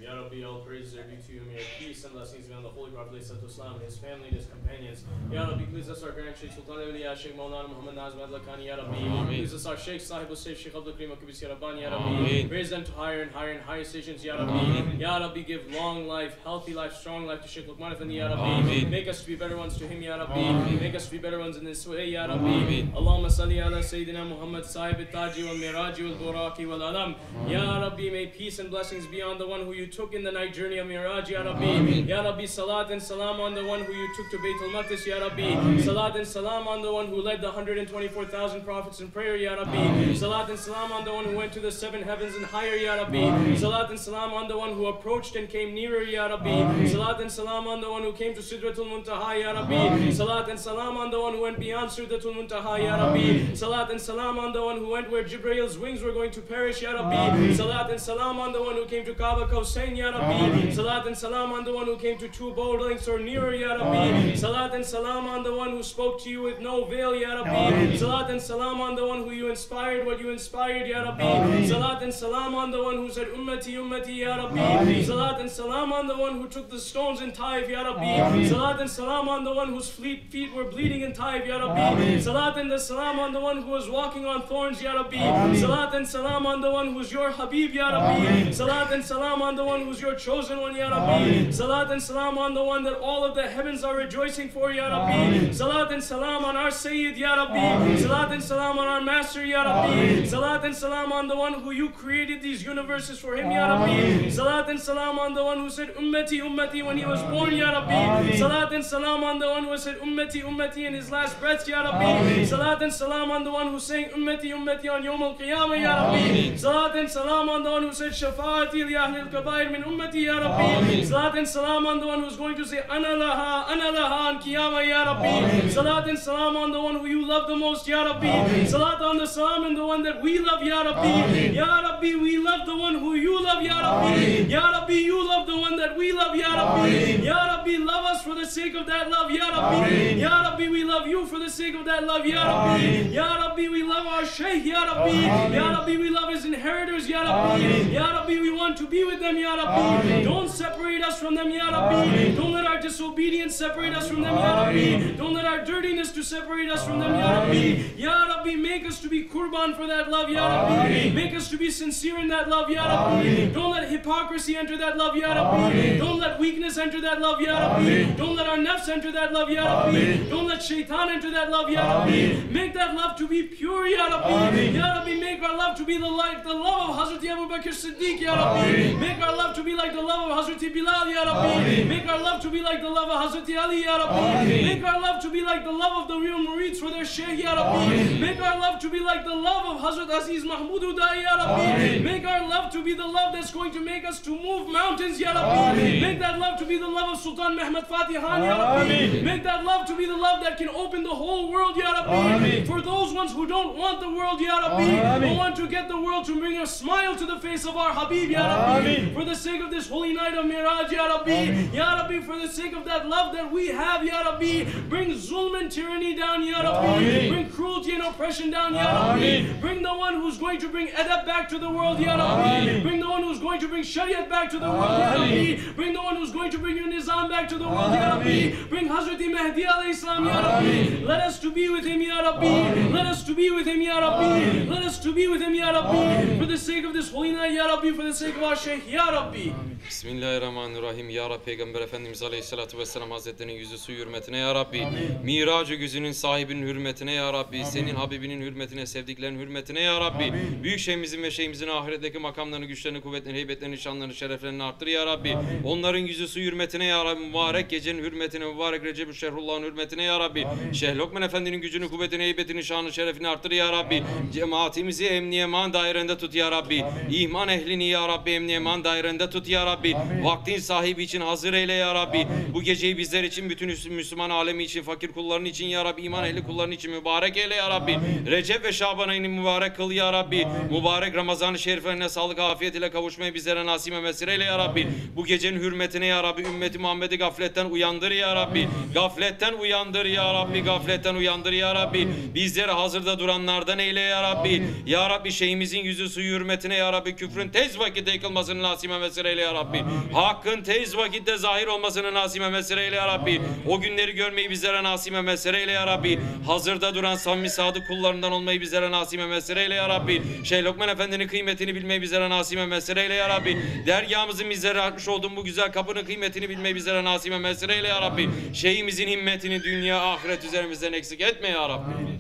Ya Rabbi, all praises are due to you. May your peace and blessings be on the Holy Prophet Islam and his family and his companions. Ya Rabbi, please us our Grand Shaykh Sultan al-Awliya, Shaykh Maulana Muhammad Nazim al-Hakkani. Ya Rabbi, please us our Shaykh SahibulSaif, Shaykh Abdulkerim Kibrisi. Ya Rabbi, raise them to higher and higher and higher stations. Ya Rabbi, Ya Rabbi, give long life, healthy life, strong life to Shaykh Lokman Efendi. Ya Rabbi, make us to be better ones to him. Ya Rabbi, make us to be better ones in this way. Ya Rabbi, Allahumma salli ala Sayyidina Muhammad Sahib al-Taji wal-Miraj wal-Buraki wal-Alam. Ya Rabbi, may peace and blessings be on the one who you took in the night journey of Miraj, Ya Rabbi. Ya Rabbi, salat and salam on the one who you took to Bayt al-Maqdis, Ya Rabbi. Salat and salam on the one who led the 124,000 prophets in prayer, Ya Rabbi. Salat and salam on the one who went to the 7 heavens and higher, Ya Rabbi. Salat and salam on the one who approached and came nearer, Ya Rabbi. Salat and salam on the one who came to Sidratul Muntaha, Ya Rabbi. Salat and salam on the one who went beyond Sidratul Muntaha, Ya Rabbi. Salat and salam on the one who went where Jibrail's wings were going to perish, Ya Rabbi. Salat and salam on the one who came to Kaaba Kausain, Ya Rabbi. Salat and salam on the one who came to 2 bold lengths or nearer, Ya Rabbi. Salat and salam on the one who spoke to you with no veil, Ya Rabbi. Salat and salam on the one who you inspired what you inspired, Ya Rabbi. Salat and salam on the one who said Ummati, Ummati, Ya Rabbi. Salat and salam on the one who took the stones in Taif, Ya Rabbi. Salat and salam on the one whose feet were bleeding in Taif, Ya Rabbi. Salat and salam on the one who was walking on thorns, Ya Rabbi. Salat and salam on the one who's your Habib, Ya Rabbi. Salat and salam on the one who's your chosen one, Ya Rabbi. Salat and salam on the one that all of the heavens are rejoicing for, Ya Rabbi. Salat and salam on our Sayyid, Ya Rabbi. Salat and salam on our Master, Ya Rabbi. Salat and salam on the one who you created these universes for him, Ya Rabbi. Salat and salam on the one who said Ummati, Ummati when he was born, Ya Rabbi. Salat and salam on the one who said Ummati, Ummati in his last breath, Ya Rabbi. Salat and salam on the one who sang Ummati, Ummati on Yawm al-Qiyamah, Ya Rabbi. Salat and salam on the one who said Shafa'ati li ahli al-kabair min ummati ya Rabbi. Salat and salam on the one who's going to say ana laha on Qiyamah ya Rabbi. Salat and salam on the one who you love the most ya Rabbi. Salat on the salam and the one that we love ya Rabbi. Ya Rabbi, we love the one who you love ya Rabbi. Ya Rabbi, you love the one that we love ya Rabbi. Ya Rabbi, love us for the sake of that love ya Rabbi. Ya Rabbi, we love you for the sake of that love ya Rabbi. Ya Rabbi, we love our Shaykh ya Rabbi. Ya Rabbi, we love his inheritors ya Rabbi. Ya Rabbi, we want to be with them ya Rabbi. Don't separate us from them ya Rabbi. Don't let our disobedience separate us from them ya Rabbi. Don't let our dirtiness to separate us from them ya Rabbi. Ya Rabbi, make us to be kurban for that love ya Rabbi. Make us to be sincere in that love ya Rabbi. Don't let hypocrisy enter that love ya Rabbi. Don't let weakness enter that love ya Rabbi. Don't let our nafs enter that love ya Rabbi. Don't let shaitan enter that love ya Rabbi. Make that love to be pure ya Rabbi. Ya Rabbi, make our love to be the love of Hazrat Abu Bakr Siddiq ya Rabbi. Make our love to be like the love of Hazrat Bilal ya Rabbi. Make our love to be like the love of Hazrat Ali ya Rabbi. Make our love to be like the love of the real murids for their Shaykh ya Rabbi. Make our love to be like the love of Hazrat Aziz Mahmoud Udai ya Rabbi. Make our love to be the love that's going to make us to move mountains ya Rabbi. Make that love to be the love of Sultan Mehmed Fatihan ya Rabbi. Make that love to be the love that can open the whole world ya Rabbi. For those ones who don't want the world ya Rabbi, who want to get the world to bring a smile to the face of our Habib ya Rabbi. For the sake of this holy night of Miraj ya Rabbi. Ya Rabbi, for the sake of that love that we have ya Rabbi. Bring zulm and tyranny down ya Rabbi. Bring cruelty and oppression down ya Rabbi. Bring the one who's going to bring adab back to the world ya Rabbi. Bring the one who's going to bring shariat back to the world ya Rabbi. Bring the one who's going to bring your nizam back to the world ya Rabbi. Bring Hazrat Mahdi alayhi salam ya Rabbi. Let us to be with him ya Rabbi. Let us to be with him ya Rabbi. Let us to be with him ya Rabbi. For the sake of this holy night ya Rabbi. For the sake of our Shaykh ya Rabbi. Bismillahirrahmanirrahim. Ya Rabbi, Peygamber Efendimiz Aleyhisselatü Vesselam Hazretleri'nin yüzü su hürmetine ya Rabbi. Miracı güzünün sahibinin hürmetine ya Rabbi. Senin Habibinin hürmetine, sevdiklerinin hürmetine ya Rabbi. Büyük şeyhimizin ve şeyhimizin ahiretteki makamlarını, güçlerini, kuvvetlerini, heybetlerini, şanlarını, şereflerini arttır ya Rabbi. Onların yüzü su hürmetine ya Rabbi. Mübarek gecenin hürmetine, mübarek Recep-i Şehrullah'ın hürmetine ya Rabbi. Şeyh Lokman Efendi'nin gücünü, kuvvetini, heybetini, şanını, şerefini arttır ya Rabbi. Cemaatimizi emniyeman dairende tut ya Rabbi. İman ehlini ya Rabbi emniyeman dairende tut ya Rabbi. Vaktin sahibi için hazır eyle ya Rabbi. Bu geceyi bizler için, bütün Müslüman alemi için, fakir kulların için ya Rabbi, iman ehli kulların için mübarek eyle ya Rabbi. Recep ve Şaban ayını mübarek kıl ya Rabbi. Mübarek Ramazan-ı şeriflerine sağlık, afiyet ile kavuşmayı bizlere nasip ve mesir eyle ya Rabbi. Bu gecenin hürmetine ya Rabbi, ümmeti Muhammed'i gafletten uyandır ya Rabbi. Gafletten uyandır ya Rabbi. Gafletten uyandır ya Rabbi. Bizleri hazırda duranlardan eyle ya Rabbi. Ya Rabbi, şeyhimizin yüzü suyu hürmetine ya Rabbi, küfrün tez vakitte yıkılmasını nasip ve mesir eyle ya Rabbi. Hakkın tez vakitte zahir olmasını nasip ve mesir eyle ya Rabbi. O günleri görmeyi bizlere nasip ve mesir eyle ya Rabbi. Hazırda duran samimi sadık kullarından olmayı bizlere nasip ve mesir eyle ya Rabbi. Şeyh Lokman Efendi'nin kıymetini bilmeyi bizlere nasip ve mesir eyle ya Rabbi. Dergahımızın bizlere açmış olduğum bu güzel kapının kıymetini bilmeyi bizlere nasip ve mesir eyle ya Rabbi. Şeyhimizin himmetini dünya ahiret üzerimizden eksik etme ya Rabbi. Amin.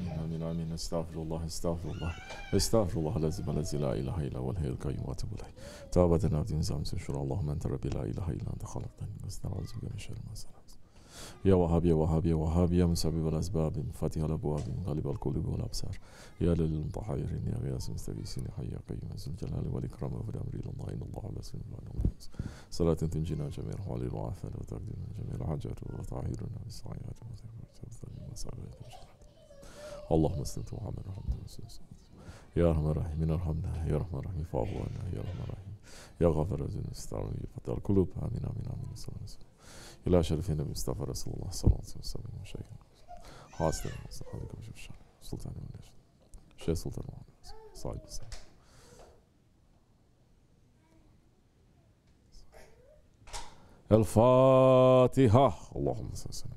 Estağfirullah, estağfirullah. Estağfirullah lazim alezi la ilahe illa vel hayyul kayyum ve etûbü ileyh. Tâbeten abdin zamsin şura Allahümme ente rabbi la ilahe illa ente halaktan nesta'ûzu bike min şerri ma sana'tu. Ya Vahhab, ya Vahhab, ya Vahhab, ya musabbib el-asbab, fatih el-abwab, galib el-kulub vel-absar. Ya lil-mutahayirin, ya gıyas müstegisin, ya hayy ya kayyum, ya zul-celali vel-ikram ve fil-amri ilallah, inallah ala sinullah. Salatin tunjina cemir halil ve afel ve takdirina cemir hajar ve tahiruna ve sayyat ve tahiruna. Allahümme salli ala Muhammed. Ya Rahman Rahim, ya Rahman Rahim, fa'fu anna, ya Rahman Rahim. Ya Gafar Azim, estağfirullah, fatih el-kulub, amin, amin, amin, sallallahu. İlâ şerifine Mustafa Resulullah sallallahu aleyhi ve sellem Şeyh Haslarımız Sahibi Sultanı Şeyh Sultanı SahibulSaif. El-Fatiha. Allahümme salli.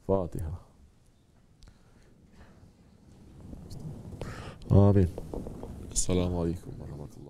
Fatiha. Amin. Esselamu aleyküm ve rahmetullah.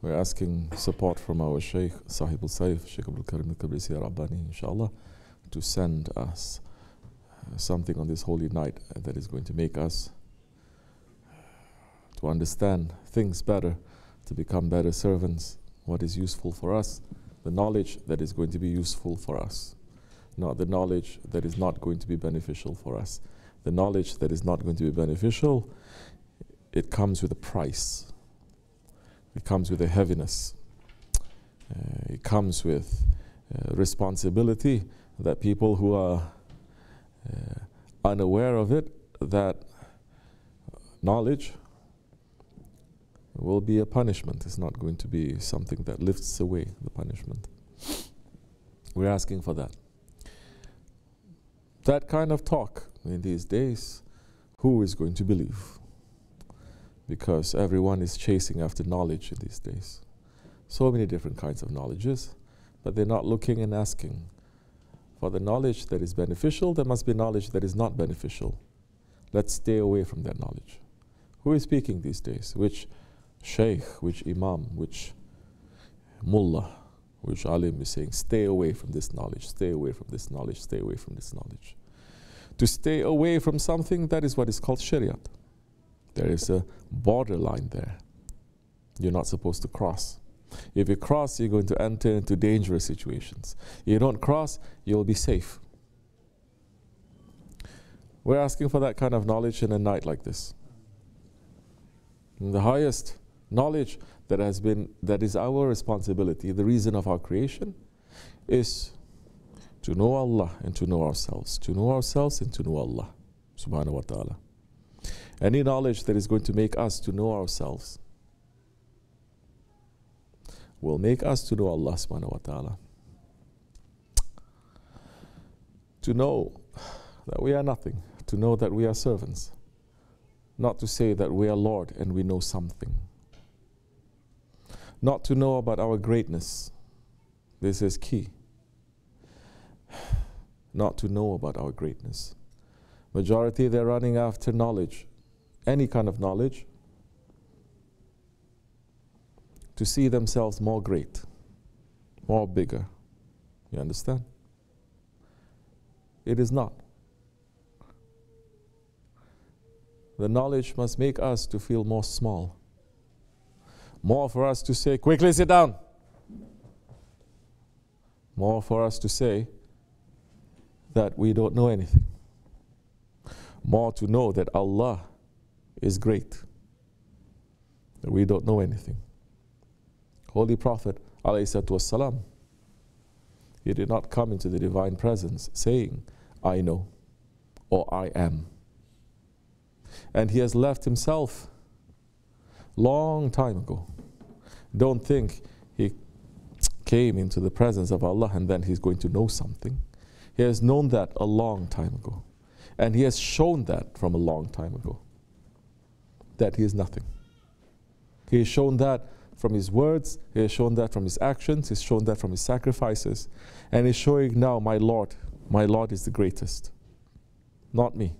We're asking support from our Shaykh, SahibulSaif, Shaykh Abdulkerim, Kibrisi, Rabbani, inshallah, to send us something on this holy night that is going to make us to understand things better, to become better servants, what is useful for us, the knowledge that is going to be useful for us, not the knowledge that is not going to be beneficial for us. The knowledge that is not going to be beneficial, it comes with a price. It comes with a heaviness. It comes with responsibility that people who are unaware of it, that knowledge will be a punishment. It's not going to be something that lifts away the punishment. We're asking for that. That kind of talk in these days, who is going to believe? Because everyone is chasing after knowledge in these days. So many different kinds of knowledges, but they're not looking and asking. For the knowledge that is beneficial, there must be knowledge that is not beneficial. Let's stay away from that knowledge. Who is speaking these days? Which Shaykh, which Imam, which Mullah, which Alim is saying, stay away from this knowledge, stay away from this knowledge, stay away from this knowledge. To stay away from something, that is what is called Shariat. There is a borderline there. You're not supposed to cross. If you cross, you're going to enter into dangerous situations. You don't cross, you'll be safe. We're asking for that kind of knowledge in a night like this. And the highest knowledge that is our responsibility, the reason of our creation, is to know Allah and to know ourselves. To know ourselves and to know Allah, subhanahu wa ta'ala. Any knowledge that is going to make us to know ourselves will make us to know Allah subhanahu wa ta'ala. To know that we are nothing, to know that we are servants, not to say that we are Lord and we know something. Not to know about our greatness. This is key. Not to know about our greatness. Majority, they're running after knowledge, any kind of knowledge, to see themselves more great, more bigger. You understand? It is not. The knowledge must make us to feel more small. More for us to say, quickly sit down. More for us to say that we don't know anything. More to know that Allah is great, that we don't know anything. Holy Prophet ﷺ, he did not come into the divine presence saying, I know, or I am. And he has left himself long time ago. Don't think he came into the presence of Allah and then he's going to know something. He has known that a long time ago. And he has shown that from a long time ago, that he is nothing. He has shown that from his words, he has shown that from his actions, he's shown that from his sacrifices, and he's showing now, my Lord is the greatest, not me.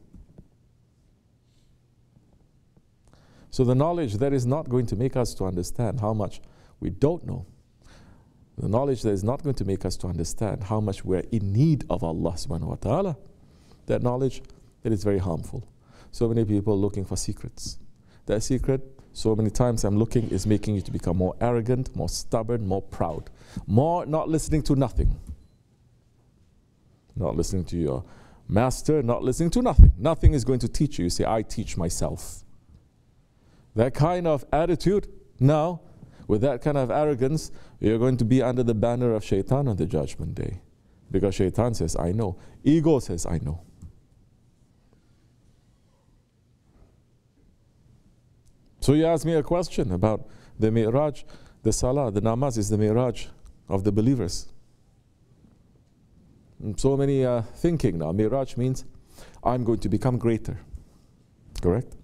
So the knowledge that is not going to make us to understand how much we don't know, the knowledge that is not going to make us to understand how much we're in need of Allah subhanahu wa ta'ala, that knowledge, that is very harmful. So many people looking for secrets. That secret, so many times I'm looking, is making you to become more arrogant, more stubborn, more proud, more not listening to nothing. Not listening to your master, not listening to nothing. Nothing is going to teach you. You say, I teach myself. That kind of attitude, now, with that kind of arrogance, you're going to be under the banner of shaitan on the judgment day. Because shaitan says, I know. Ego says, I know. So you asked me a question about the Miraj, the Salah, the Namaz is the Miraj of the believers. And so many thinking now. Miraj means, I'm going to become greater. Correct?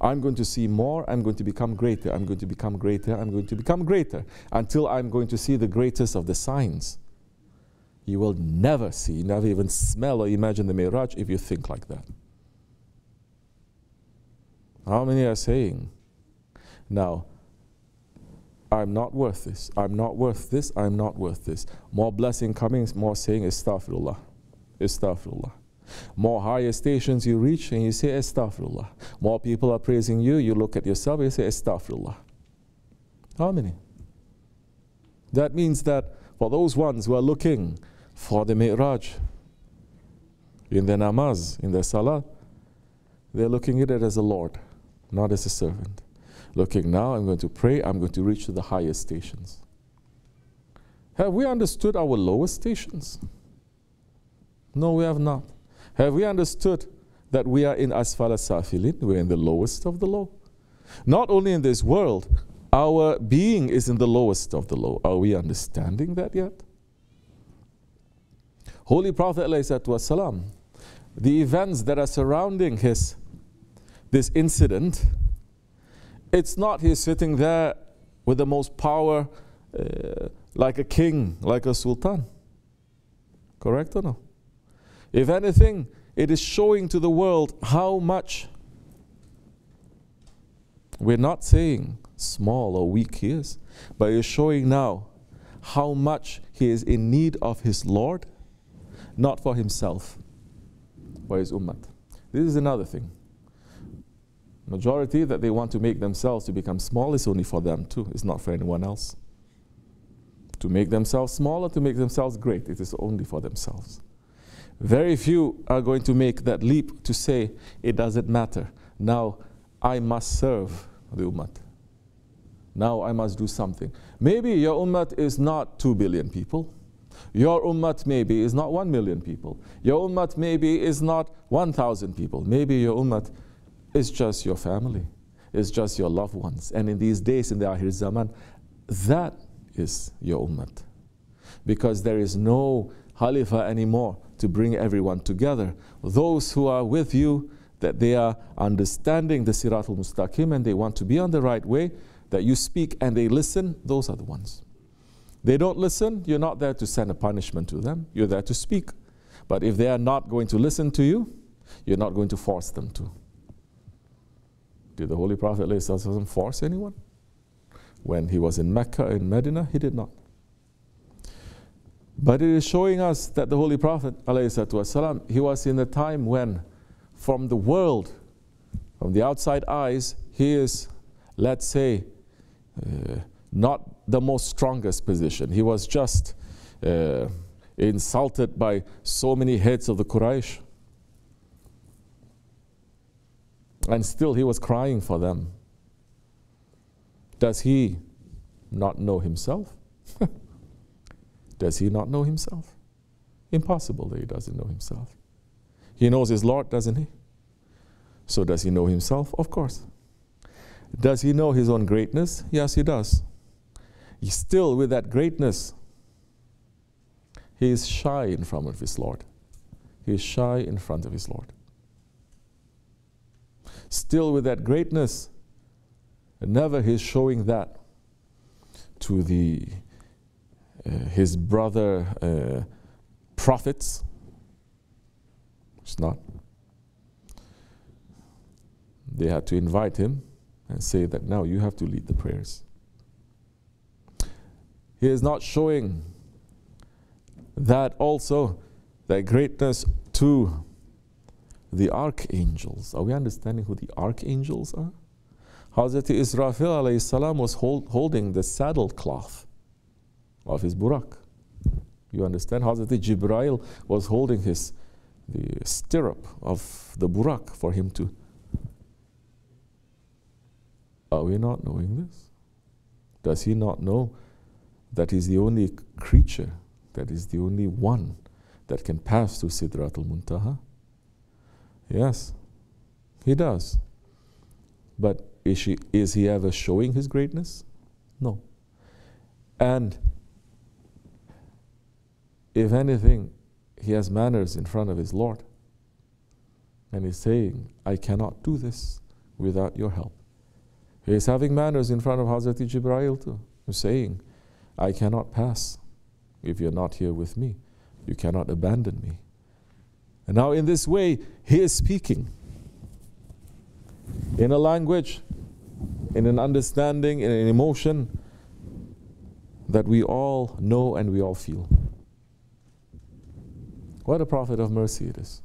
I'm going to see more, I'm going to become greater, I'm going to become greater, I'm going to become greater, until I'm going to see the greatest of the signs. You will never see, never even smell or imagine the Miraj if you think like that. How many are saying, now, I'm not worth this, I'm not worth this, I'm not worth this. More blessing coming, more saying, Astaghfirullah, Astaghfirullah. More higher stations you reach and you say, Astaghfirullah. More people are praising you, you look at yourself and you say, Astaghfirullah. How many? That means that for those ones who are looking for the Miraj, in their namaz, in their salah, they're looking at it as a Lord, not as a servant. Looking now, I'm going to pray, I'm going to reach to the highest stations. Have we understood our lowest stations? No, we have not. Have we understood that we are in asfala safilin, we're in the lowest of the low? Not only in this world, our being is in the lowest of the low. Are we understanding that yet? Holy Prophet ﷺ, the events that are surrounding this incident, it's not he's sitting there with the most power, like a king, like a sultan. Correct or no? If anything, it is showing to the world how much, we're not saying small or weak he is, but it's showing now how much he is in need of his Lord, not for himself, for his ummah. This is another thing. Majority that they want to make themselves to become small is only for them too. It's not for anyone else. To make themselves smaller, to make themselves great, it is only for themselves. Very few are going to make that leap to say, it doesn't matter. Now I must serve the ummah. Now I must do something. Maybe your ummah is not 2 billion people. Your ummah maybe is not 1 million people. Your ummah maybe is not 1,000 people. Maybe your ummah is just your family. It's just your loved ones. And in these days, in the Akhir Zaman, that is your ummah. Because there is no Khalifa anymore to bring everyone together. Those who are with you, that they are understanding the Siratul Mustaqim and they want to be on the right way, that you speak and they listen, those are the ones. They don't listen, you're not there to send a punishment to them, you're there to speak. But if they are not going to listen to you, you're not going to force them to. Did the Holy Prophet ﷺ force anyone? When he was in Mecca and Medina, he did not. But it is showing us that the Holy Prophet ﷺ, he was in a time when, from the world, from the outside eyes, he is, let's say, not the most strongest position. He was just insulted by so many heads of the Quraysh. And still he was crying for them. Does he not know himself? Does he not know himself? Impossible that he doesn't know himself. He knows his Lord, doesn't he? So does he know himself? Of course. Does he know his own greatness? Yes, he does. He's still with that greatness. He is shy in front of his Lord. He is shy in front of his Lord. Still with that greatness, never he's showing that to his brother prophets. It's not. They had to invite him and say that now you have to lead the prayers. He is not showing that also, that greatness to the archangels. Are we understanding who the archangels are? Hazrat Israfil alayhi salam was holding the saddle cloth of his burak. You understand? Hazrat Jibreel was holding the stirrup of the burak for him to. Are we not knowing this? Does he not know that he's the only creature, that is the only one that can pass through Sidratul Muntaha? Yes, he does. But is he ever showing his greatness? No. And if anything, he has manners in front of his Lord. And he's saying, I cannot do this without your help. He is having manners in front of Hazrat Jibreel too. He's saying, I cannot pass if you're not here with me. You cannot abandon me. And now in this way, he is speaking. in a language, in an understanding, in an emotion that we all know and we all feel. What a prophet of mercy it is.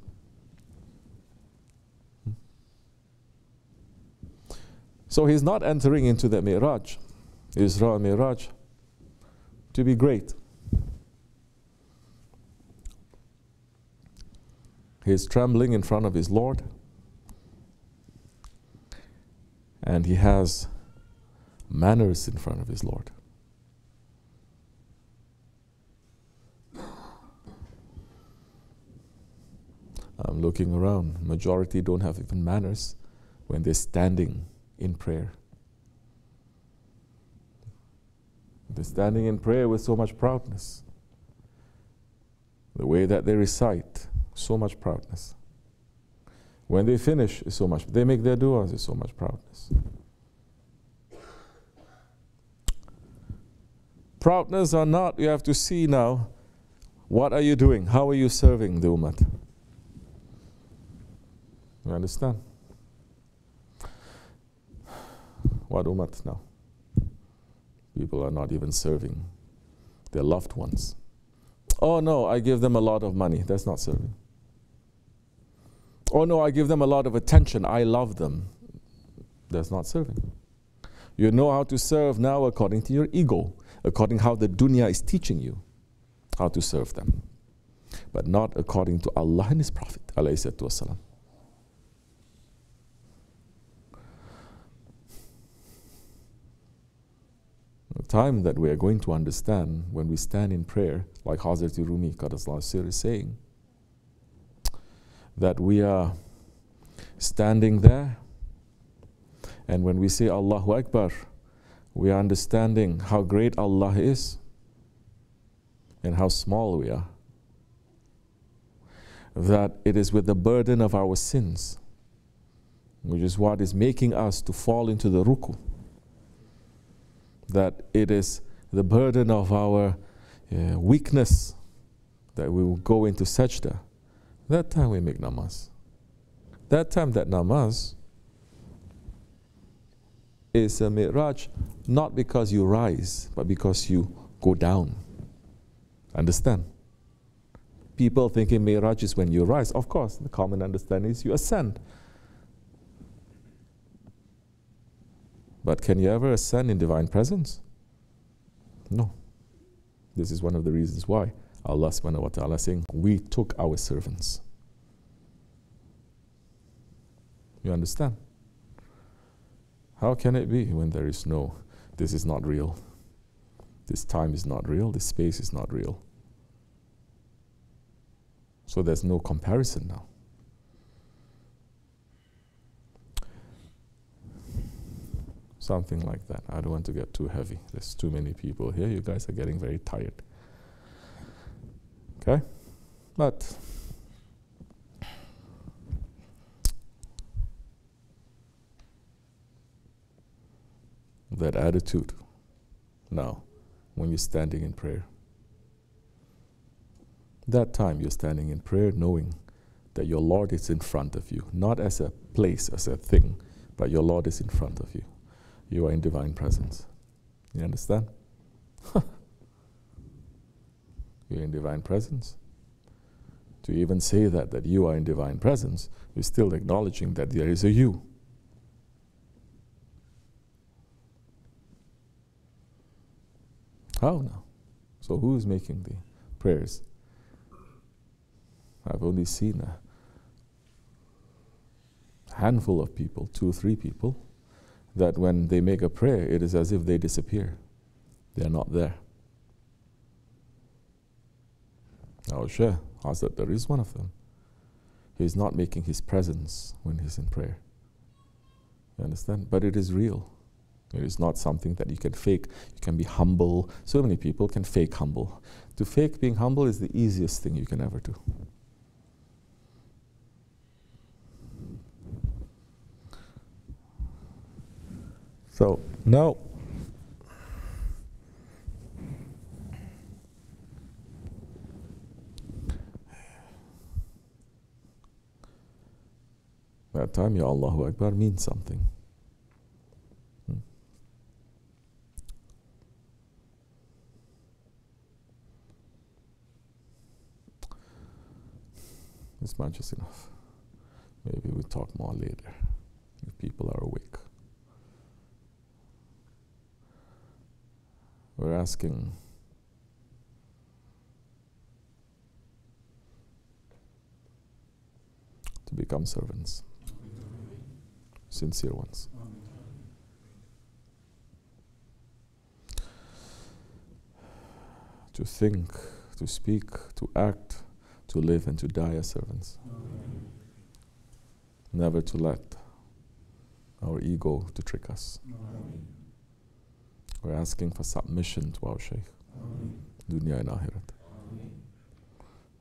So he's not entering into the Miraj, Isra Miraj, to be great. He's trembling in front of his Lord, and he has manners in front of his Lord. I'm looking around. Majority don't have even manners when they're standing in prayer. They're standing in prayer with so much proudness. The way that they recite, so much proudness. When they finish, is so much. They make their du'as, is so much proudness. Proudness or not, you have to see now, what are you doing? How are you serving the ummah? You understand? What ummah now? People are not even serving their loved ones. Oh no, I give them a lot of money. That's not serving. Oh no, I give them a lot of attention. I love them. That's not serving. You know how to serve now according to your ego, according how the dunya is teaching you how to serve them, but not according to Allah and His Prophet ﷺ. The time that we are going to understand when we stand in prayer, like Hazrat Rumi Qadasallahu is saying, that we are standing there, and when we say Allahu Akbar, we are understanding how great Allah is and how small we are. That it is with the burden of our sins, which is what is making us to fall into the ruku. That it is the burden of our weakness that we will go into sajda. That time we make namaz. That time that namaz is a miraj, not because you rise, but because you go down. Understand? People thinking miraj is when you rise. Of course, the common understanding is you ascend. But can you ever ascend in divine presence? No. This is one of the reasons why Allah subhanahu wa ta'ala is saying, we took our servants. You understand? How can it be when there is no, this is not real. This time is not real, this space is not real. So there's no comparison now. Something like that. I don't want to get too heavy. There's too many people here. You guys are getting very tired. Okay? But that attitude now, when you're standing in prayer, that time you're standing in prayer knowing that your Lord is in front of you, not as a place, as a thing, but your Lord is in front of you. You are in divine presence. You understand? You're in divine presence. To even say that you are in divine presence, you're still acknowledging that there is a you. How now? So who is making the prayers? I've only seen a handful of people, 2 or 3 people, that when they make a prayer, it is as if they disappear. They are not there. Oh, sure, Hazrat, there is one of them. He is not making his presence when he's in prayer. You understand? But it is real. It is not something that you can fake. You can be humble. So many people can fake humble. To fake being humble is the easiest thing you can ever do. So now, that that time, your Allahu Akbar means something. This much is enough. Maybe we'll talk more later, if people are awake. We're asking to become servants, sincere ones. To think, to speak, to act, to live and to die as servants. Never to let our ego to trick us. We're asking for submission to our Shaykh, dunya and akhirat.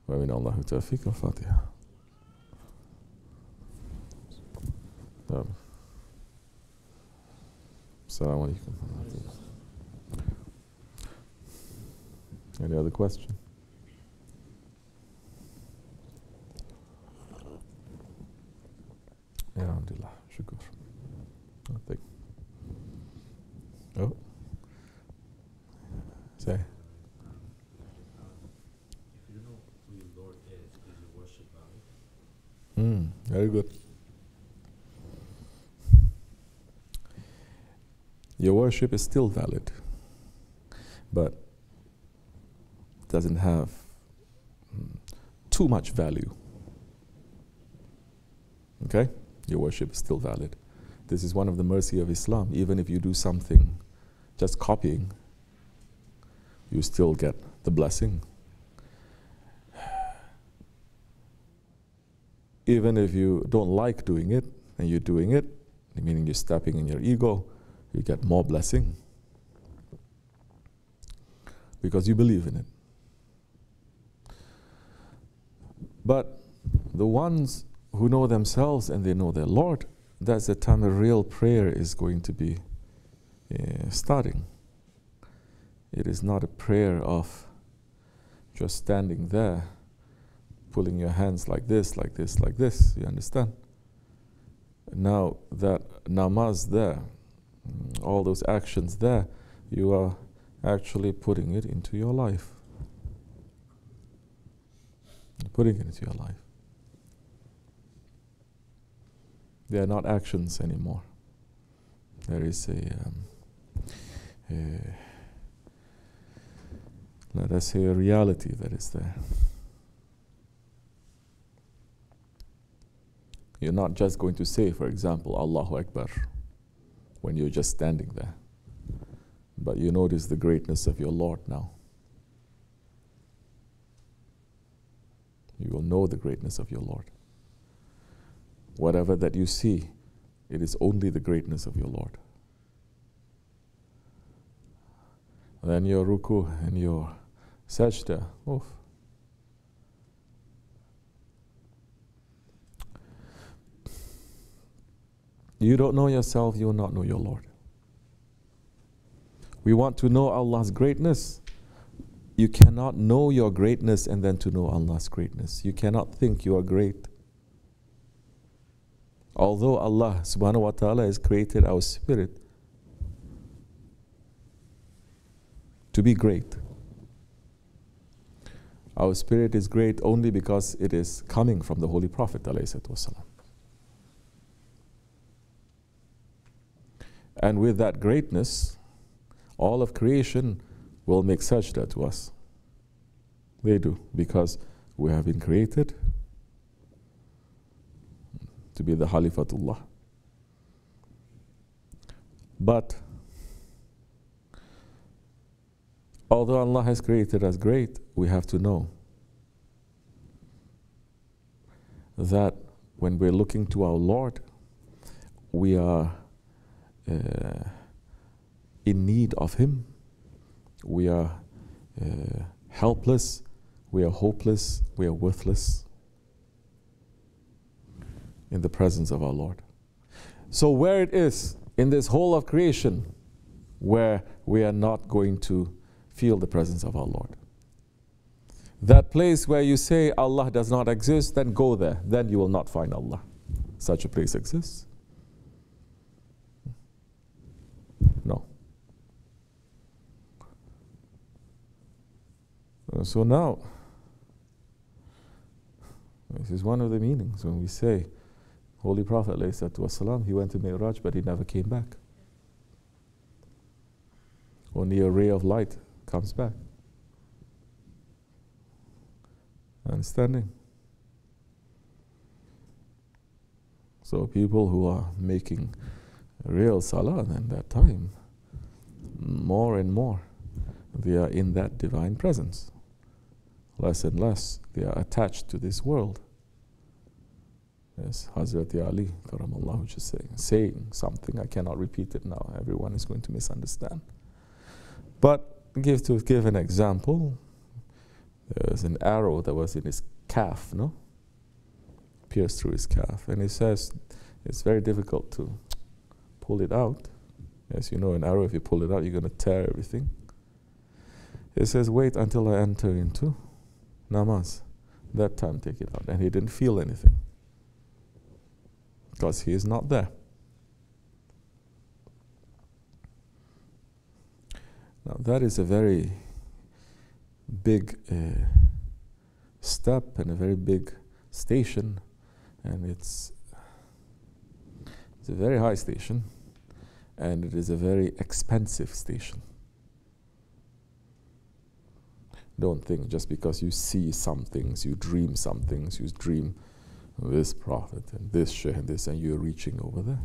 Wa min Allahu tawfiq al-Fatiha. Assalamu alaikum. Any other question? Alhamdulillah, shukr. Nothing. Oh. Say. If you don't know who your Lord is your worship valid? Very good. Your worship is still valid, but doesn't have too much value. Okay? Your worship is still valid. This is one of the mercy of Islam. Even if you do something just copying, you still get the blessing. Even if you don't like doing it, and you're doing it, meaning you're stepping in your ego, you get more blessing. Because you believe in it. But the ones who know themselves and they know their Lord, that's the time a real prayer is going to be starting. It is not a prayer of just standing there, pulling your hands like this, like this, like this, you understand? Now that namaz there, all those actions there, you are actually putting it into your life. Putting it into your life. They are not actions anymore. There is let us say a reality that is there. You're not just going to say, for example, Allahu Akbar, when you're just standing there. But you notice the greatness of your Lord now. You will know the greatness of your Lord. Whatever that you see, it is only the greatness of your Lord. Then your ruku and your sajda, oof. You don't know yourself, you will not know your Lord. We want to know Allah's greatness. You cannot know your greatness and then to know Allah's greatness. You cannot think you are great. Although Allah subhanahu wa ta'ala has created our spirit to be great. Our spirit is great only because it is coming from the Holy Prophet ﷺ. And with that greatness, all of creation will make sajda to us. They do, because we have been created to be the Khalifatullah. But although Allah has created us great, we have to know that when we're looking to our Lord, we are in need of Him. We are helpless, we are hopeless, we are worthless in the presence of our Lord. So where it is in this whole of creation where we are not going to feel the presence of our Lord. That place where you say Allah does not exist, then go there. Then you will not find Allah such a place exists? No. So now, this is one of the meanings when we say, Holy Prophet ﷺ, he went to Miraj, but he never came back. Only a ray of light comes back. Understanding? So people who are making real salah in that time, more and more, they are in that divine presence. Less and less, they are attached to this world. Yes, Hazrat Ali, Karamallahu, just saying something. I cannot repeat it now. Everyone is going to misunderstand. But to give an example, there's an arrow that was in his calf, no? Pierced through his calf. And he says it's very difficult to pull it out. As you know, an arrow, if you pull it out, you're going to tear everything. He says, wait until I enter into namaz. That time, take it out. And he didn't feel anything, because he is not there. Now that is a very big step and a very big station, and it's a very high station, and it is a very expensive station. Don't think just because you see some things, you dream some things, you dream this prophet and this shaykh and this, and you're reaching over there.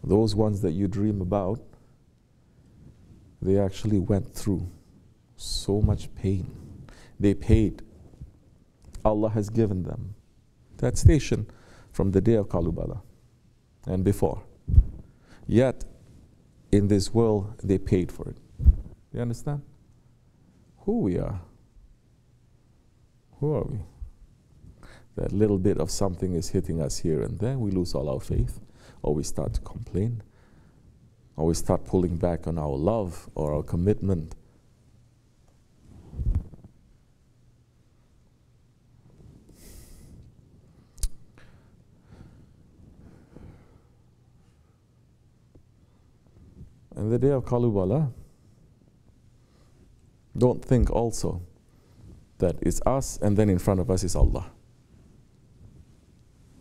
Those ones that you dream about, they actually went through so much pain. They paid. Allah has given them that station from the day of Kalubala and before. Yet, in this world, they paid for it. You understand? Who we are? Who are we? That little bit of something is hitting us here and there, we lose all our faith, or we start to complain, or we start pulling back on our love or our commitment. And the day of Kalubala, don't think also that it's us and then in front of us is Allah.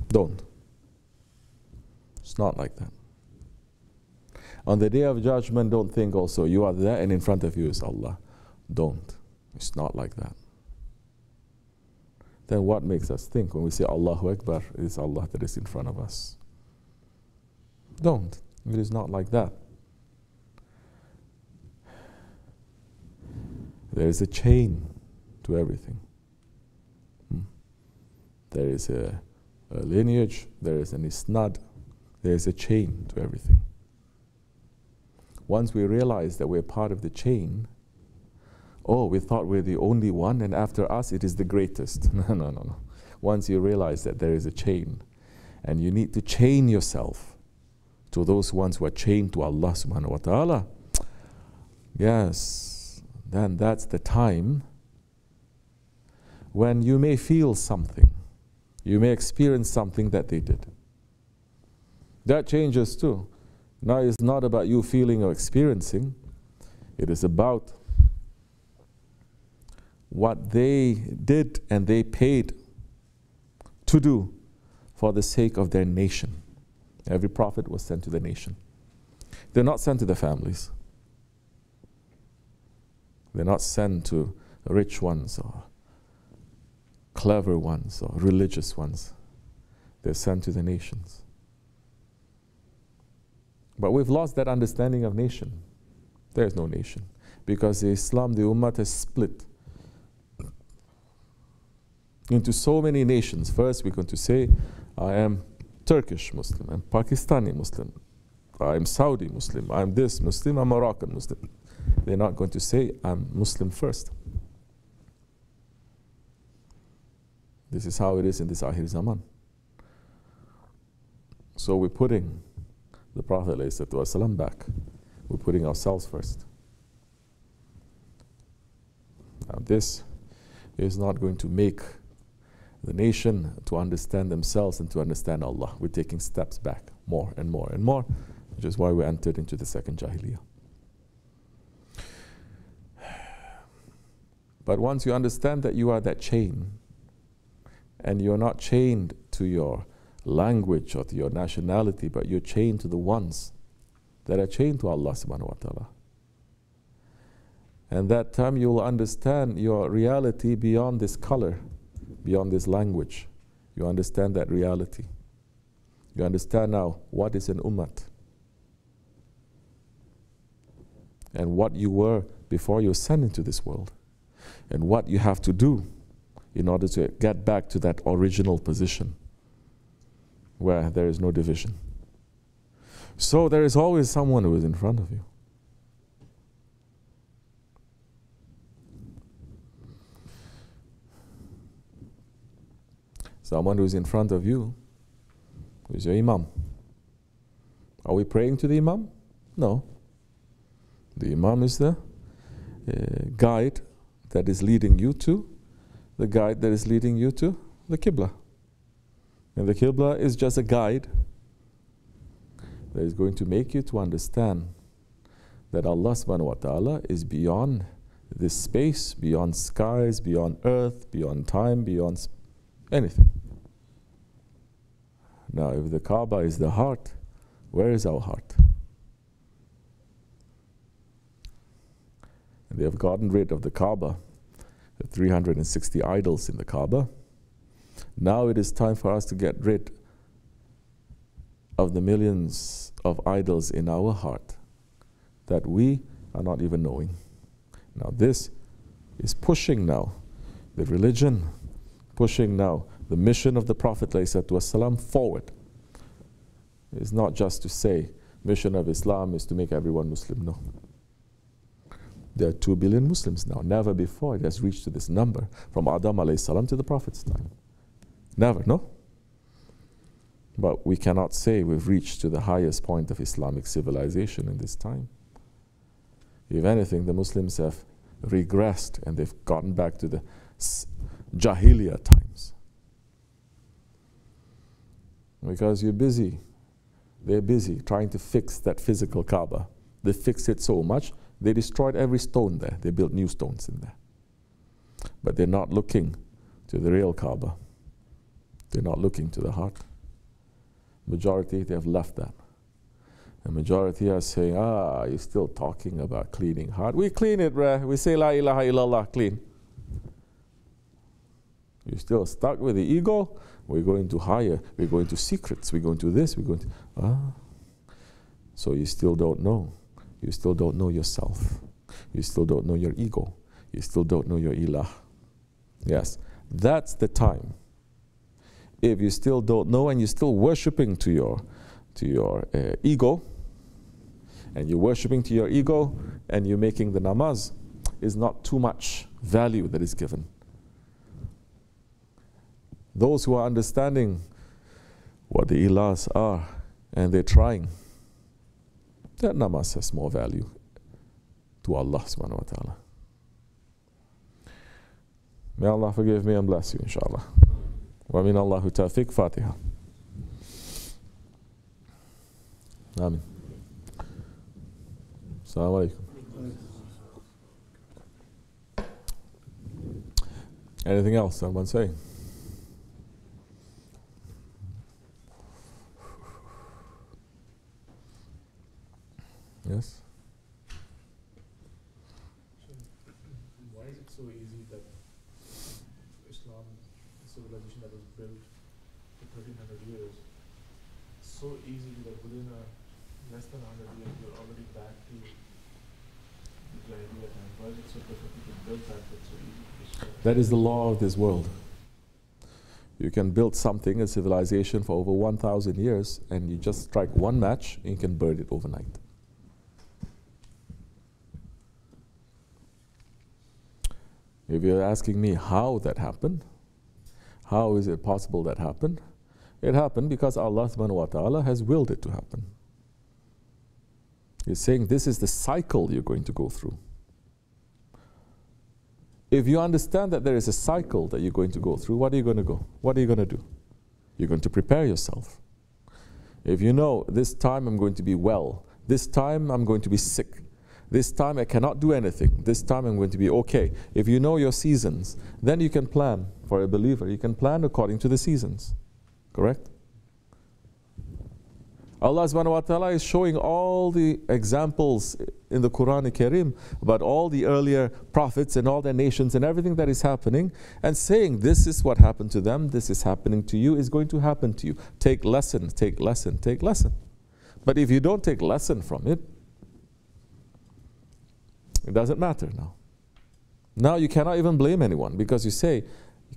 Don't. It's not like that. On the day of judgment, don't think also you are there and in front of you is Allah. Don't. It's not like that. Then what makes us think when we say Allahu Akbar, it is Allah that is in front of us? Don't. It is not like that. There is a chain to everything. There is a lineage, there is an isnad, there is a chain to everything. Once we realize that we're part of the chain, oh, we thought we're the only one and after us it is the greatest. No. Once you realize that there is a chain and you need to chain yourself to those ones who are chained to Allah subhanahu wa ta'ala, yes, then that's the time when you may feel something. You may experience something that they did. That changes too. Now it's not about you feeling or experiencing. It is about what they did and they paid to do for the sake of their nation. Every prophet was sent to the nation. They're not sent to the families. They're not sent to rich ones or clever ones or religious ones. They're sent to the nations. But we've lost that understanding of nation. There is no nation. Because Islam, the Ummah, has split into so many nations. First, we're going to say, I am Turkish Muslim, I'm Pakistani Muslim, I'm Saudi Muslim, I'm this Muslim, I'm Moroccan Muslim. They're not going to say, I'm Muslim first. This is how it is in this Akhir Zaman. So we're putting the Prophet ﷺ back. We're putting ourselves first. Now this is not going to make the nation to understand themselves and to understand Allah. We're taking steps back more and more and more, which is why we entered into the second Jahiliyyah. But once you understand that you are that chain, and you're not chained to your language or to your nationality, but you're chained to the ones that are chained to Allah subhanahu wa ta'ala. And that time you will understand your reality beyond this color, beyond this language. You understand that reality. You understand now what is an ummat and what you were before you were sent into this world, and what you have to do in order to get back to that original position where there is no division. So there is always someone who is in front of you. Someone who is in front of you, who is your imam. Are we praying to the imam? No. The imam is the guide that is leading you to the guide that is leading you to the Qibla. And the Qibla is just a guide that is going to make you to understand that Allah subhanahu wa ta'ala is beyond this space, beyond skies, beyond earth, beyond time, beyond anything. Now, if the Kaaba is the heart, where is our heart? And they have gotten rid of the Kaaba, the 360 idols in the Kaaba. Now it is time for us to get rid of the millions of idols in our heart that we are not even knowing. Now this is pushing now the religion, pushing now the mission of the Prophet ﷺ forward. It's not just to say mission of Islam is to make everyone Muslim. No. There are 2 billion Muslims now. Never before it has reached to this number, from Adam ﷺ to the Prophet's time. Never, no? But we cannot say we've reached to the highest point of Islamic civilization in this time. If anything, the Muslims have regressed and they've gotten back to the Jahiliyyah times. Because you're busy, they're busy trying to fix that physical Kaaba. They fixed it so much, they destroyed every stone there. They built new stones in there. But they're not looking to the real Kaaba. They're not looking to the heart. Majority, they have left that. The majority are saying, you're still talking about cleaning heart. We clean it, bruh. We say, La ilaha illallah, clean. You're still stuck with the ego. We're going to higher. We're going to secrets. We're going to this. We're going to... So you still don't know. You still don't know yourself. You still don't know your ego. You still don't know your ilah. Yes, that's the time. If you still don't know and you're still worshipping to your ego, and you're worshipping to your ego, and you're making the namaz, is not too much value that is given. Those who are understanding what the ilahs are, and they're trying, that namaz has more value to Allah subhanahu wa ta'ala. May Allah forgive me and bless you, inshallah. Wa min Allahu tawfiq. Fatiha. Amin. Assalamu alaikum. Anything else someone say? Yes? Why is it so easy that Islam, the civilization that was built for 1300 years, so easy that within less than 100 years you're already back to the Jahiliyyah time? Why is it so difficult to build that that's so easy to destroy? That is the law of this world. You can build something, a civilization, for over 1,000 years, and you just strike one match and you can burn it overnight. If you're asking me how that happened, how is it possible that happened? It happened because Allah subhanahu wa ta'ala has willed it to happen. He's saying this is the cycle you're going to go through. If you understand that there is a cycle that you're going to go through, what are you going to go? What are you going to do? You're going to prepare yourself. If you know, this time I'm going to be well, this time I'm going to be sick, this time I cannot do anything, this time I'm going to be okay. If you know your seasons, then you can plan. For a believer, you can plan according to the seasons. Correct? Allah subhanahu wa ta'ala is showing all the examples in the Quran al-Karim about all the earlier prophets and all their nations and everything that is happening, and saying this is what happened to them, this is happening to you, is going to happen to you. Take lesson, take lesson, take lesson. But if you don't take lesson from it, it doesn't matter now. Now you cannot even blame anyone, because you say,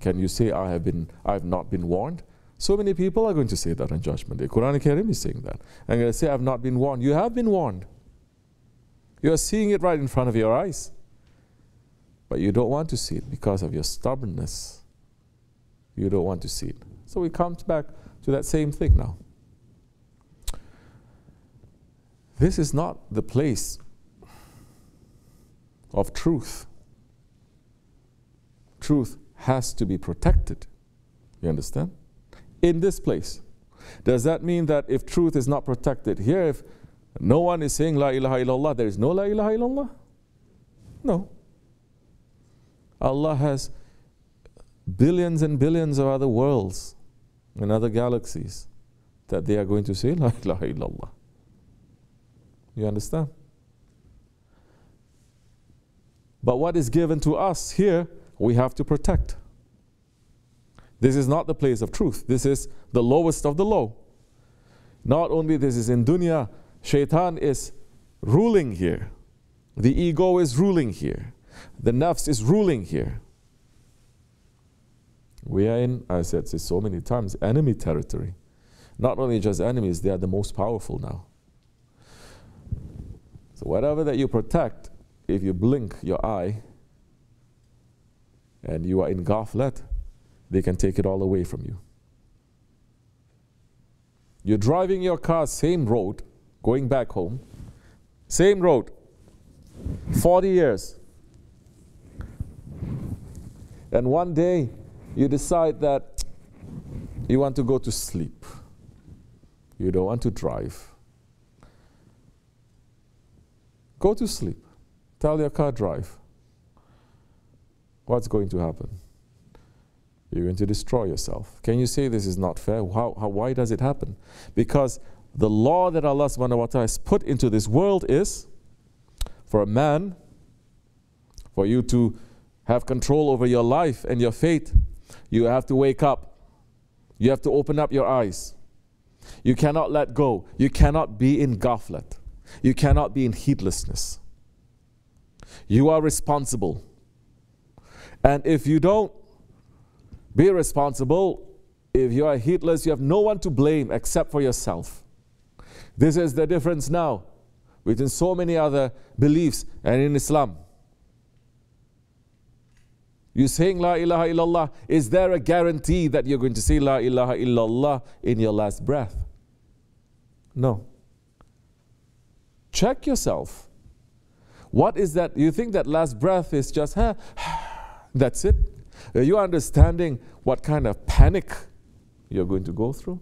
can you say I have not been warned? So many people are going to say that on Judgment Day. Quran al-Karim is saying that. I'm going to say, I've not been warned. You have been warned. You are seeing it right in front of your eyes. But you don't want to see it because of your stubbornness. You don't want to see it. So we come back to that same thing now. This is not the place of truth. Truth has to be protected. You understand? In this place. Does that mean that if truth is not protected here, if no one is saying La ilaha illallah, there is no La ilaha illallah? No. Allah has billions and billions of other worlds and other galaxies that they are going to say La ilaha illallah. You understand? But what is given to us here, we have to protect. This is not the place of truth. This is the lowest of the low. Not only this is in dunya, shaitan is ruling here. The ego is ruling here. The nafs is ruling here. We are in, I said this so many times, enemy territory. Not only just enemies, they are the most powerful now. So whatever that you protect, if you blink your eye and you are in ghaflat, they can take it all away from you. You're driving your car, same road, going back home, same road, 40 years. And one day, you decide that you want to go to sleep. You don't want to drive. Go to sleep. Tell your car, drive. What's going to happen? You're going to destroy yourself. Can you say this is not fair? Why does it happen? Because the law that Allah subhanahu wa ta'ala has put into this world is for a man, for you to have control over your life and your fate, you have to wake up. You have to open up your eyes. You cannot let go. You cannot be in ghaflat. You cannot be in heedlessness. You are responsible. And if you don't be responsible, if you are heedless, you have no one to blame except for yourself. This is the difference now between so many other beliefs and in Islam. You saying La ilaha illallah, is there a guarantee that you're going to say La ilaha illallah in your last breath? No. Check yourself. What is that? You think that last breath is just, that's it? Are you understanding what kind of panic you're going to go through?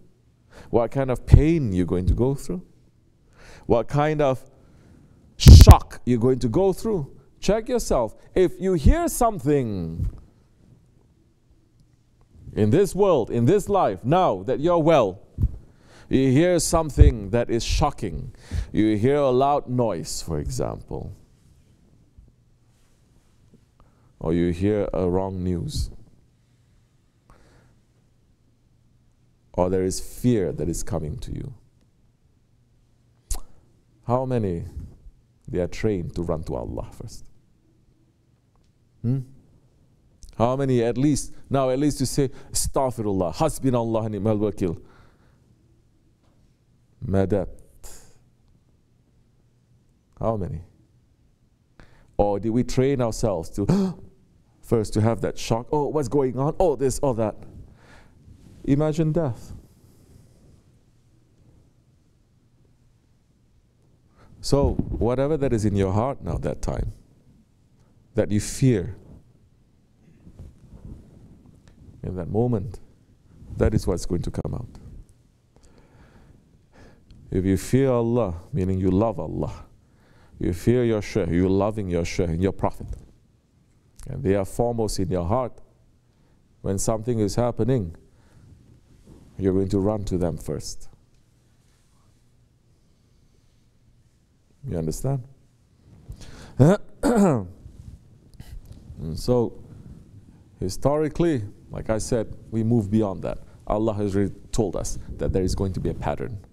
What kind of pain you're going to go through? What kind of shock you're going to go through? Check yourself. If you hear something in this world, in this life, now that you're well, you hear something that is shocking. You hear a loud noise, for example. Or you hear a wrong news. Or there is fear that is coming to you. How many they are trained to run to Allah first? How many at least to say Astaghfirullah, Hasbinallah ni'mal wakil, Madat? How many? Or did we train ourselves to first to have that shock? Oh, what's going on? Oh, this, oh, that. Imagine death. So, whatever that is in your heart now that time, that you fear, in that moment, that is what's going to come out. If you fear Allah, meaning you love Allah, you fear your Shaykh, you're loving your Shaykh and your Prophet, and they are foremost in your heart, when something is happening, you're going to run to them first. You understand? And so, historically, like I said, we move beyond that. Allah has already told us that there is going to be a pattern.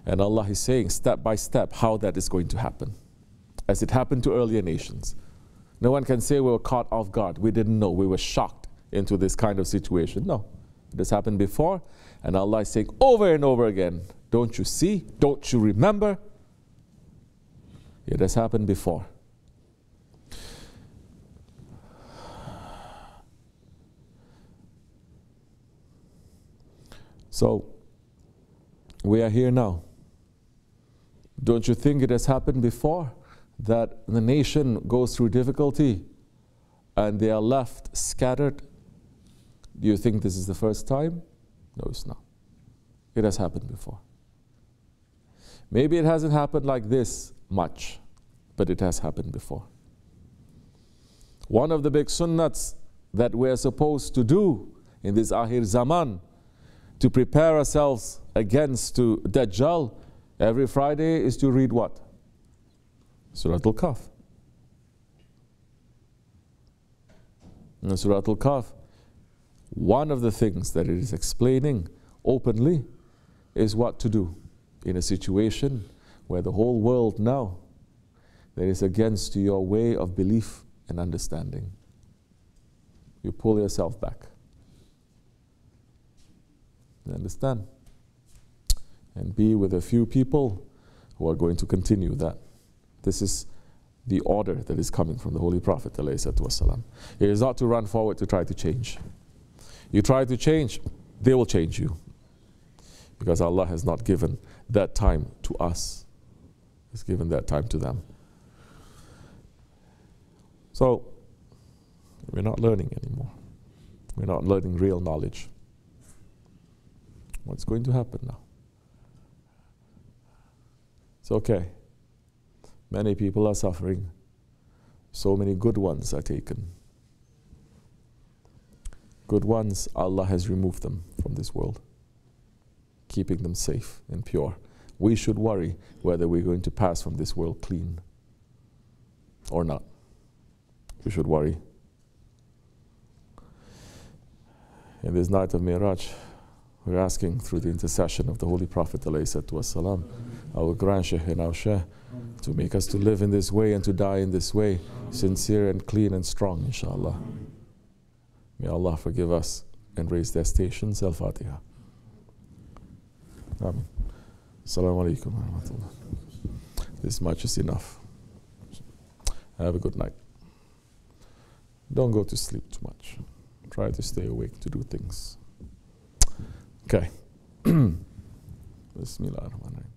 And Allah is saying step by step how that is going to happen, as it happened to earlier nations. No one can say we were caught off guard. We didn't know. We were shocked into this kind of situation. No. It has happened before. And Allah is saying over and over again, don't you see? Don't you remember? It has happened before. So, we are here now. Don't you think it has happened before that the nation goes through difficulty and they are left scattered? Do you think this is the first time? No, it's not. It has happened before. Maybe it hasn't happened like this much, but it has happened before. One of the big sunnats that we're supposed to do in this Akhir Zaman to prepare ourselves against to Dajjal every Friday is to read what? Surah Al-Kahf. In Surah Al-Kahf, one of the things that it is explaining openly is what to do in a situation where the whole world now that is against your way of belief and understanding. You pull yourself back. You understand? And be with a few people who are going to continue that. This is the order that is coming from the Holy Prophet ﷺ. It is not to run forward to try to change. You try to change, they will change you. Because Allah has not given that time to us. He's given that time to them. So, we're not learning anymore. We're not learning real knowledge. What's going to happen now? It's okay. Many people are suffering. So many good ones are taken. Good ones, Allah has removed them from this world, keeping them safe and pure. We should worry whether we're going to pass from this world clean or not. We should worry. In this night of Miraj, we're asking through the intercession of the Holy Prophet ﷺ, our Grand Shaykh and our Shaykh, to make us to live in this way and to die in this way, sincere and clean and strong, inshallah. May Allah forgive us and raise their stations. Al-Fatiha. Amen. Assalamu alaikum wa rahmatullah. This much is enough. Have a good night. Don't go to sleep too much. Try to stay awake to do things. Okay. Bismillah ar-Rahman ar-Rahim.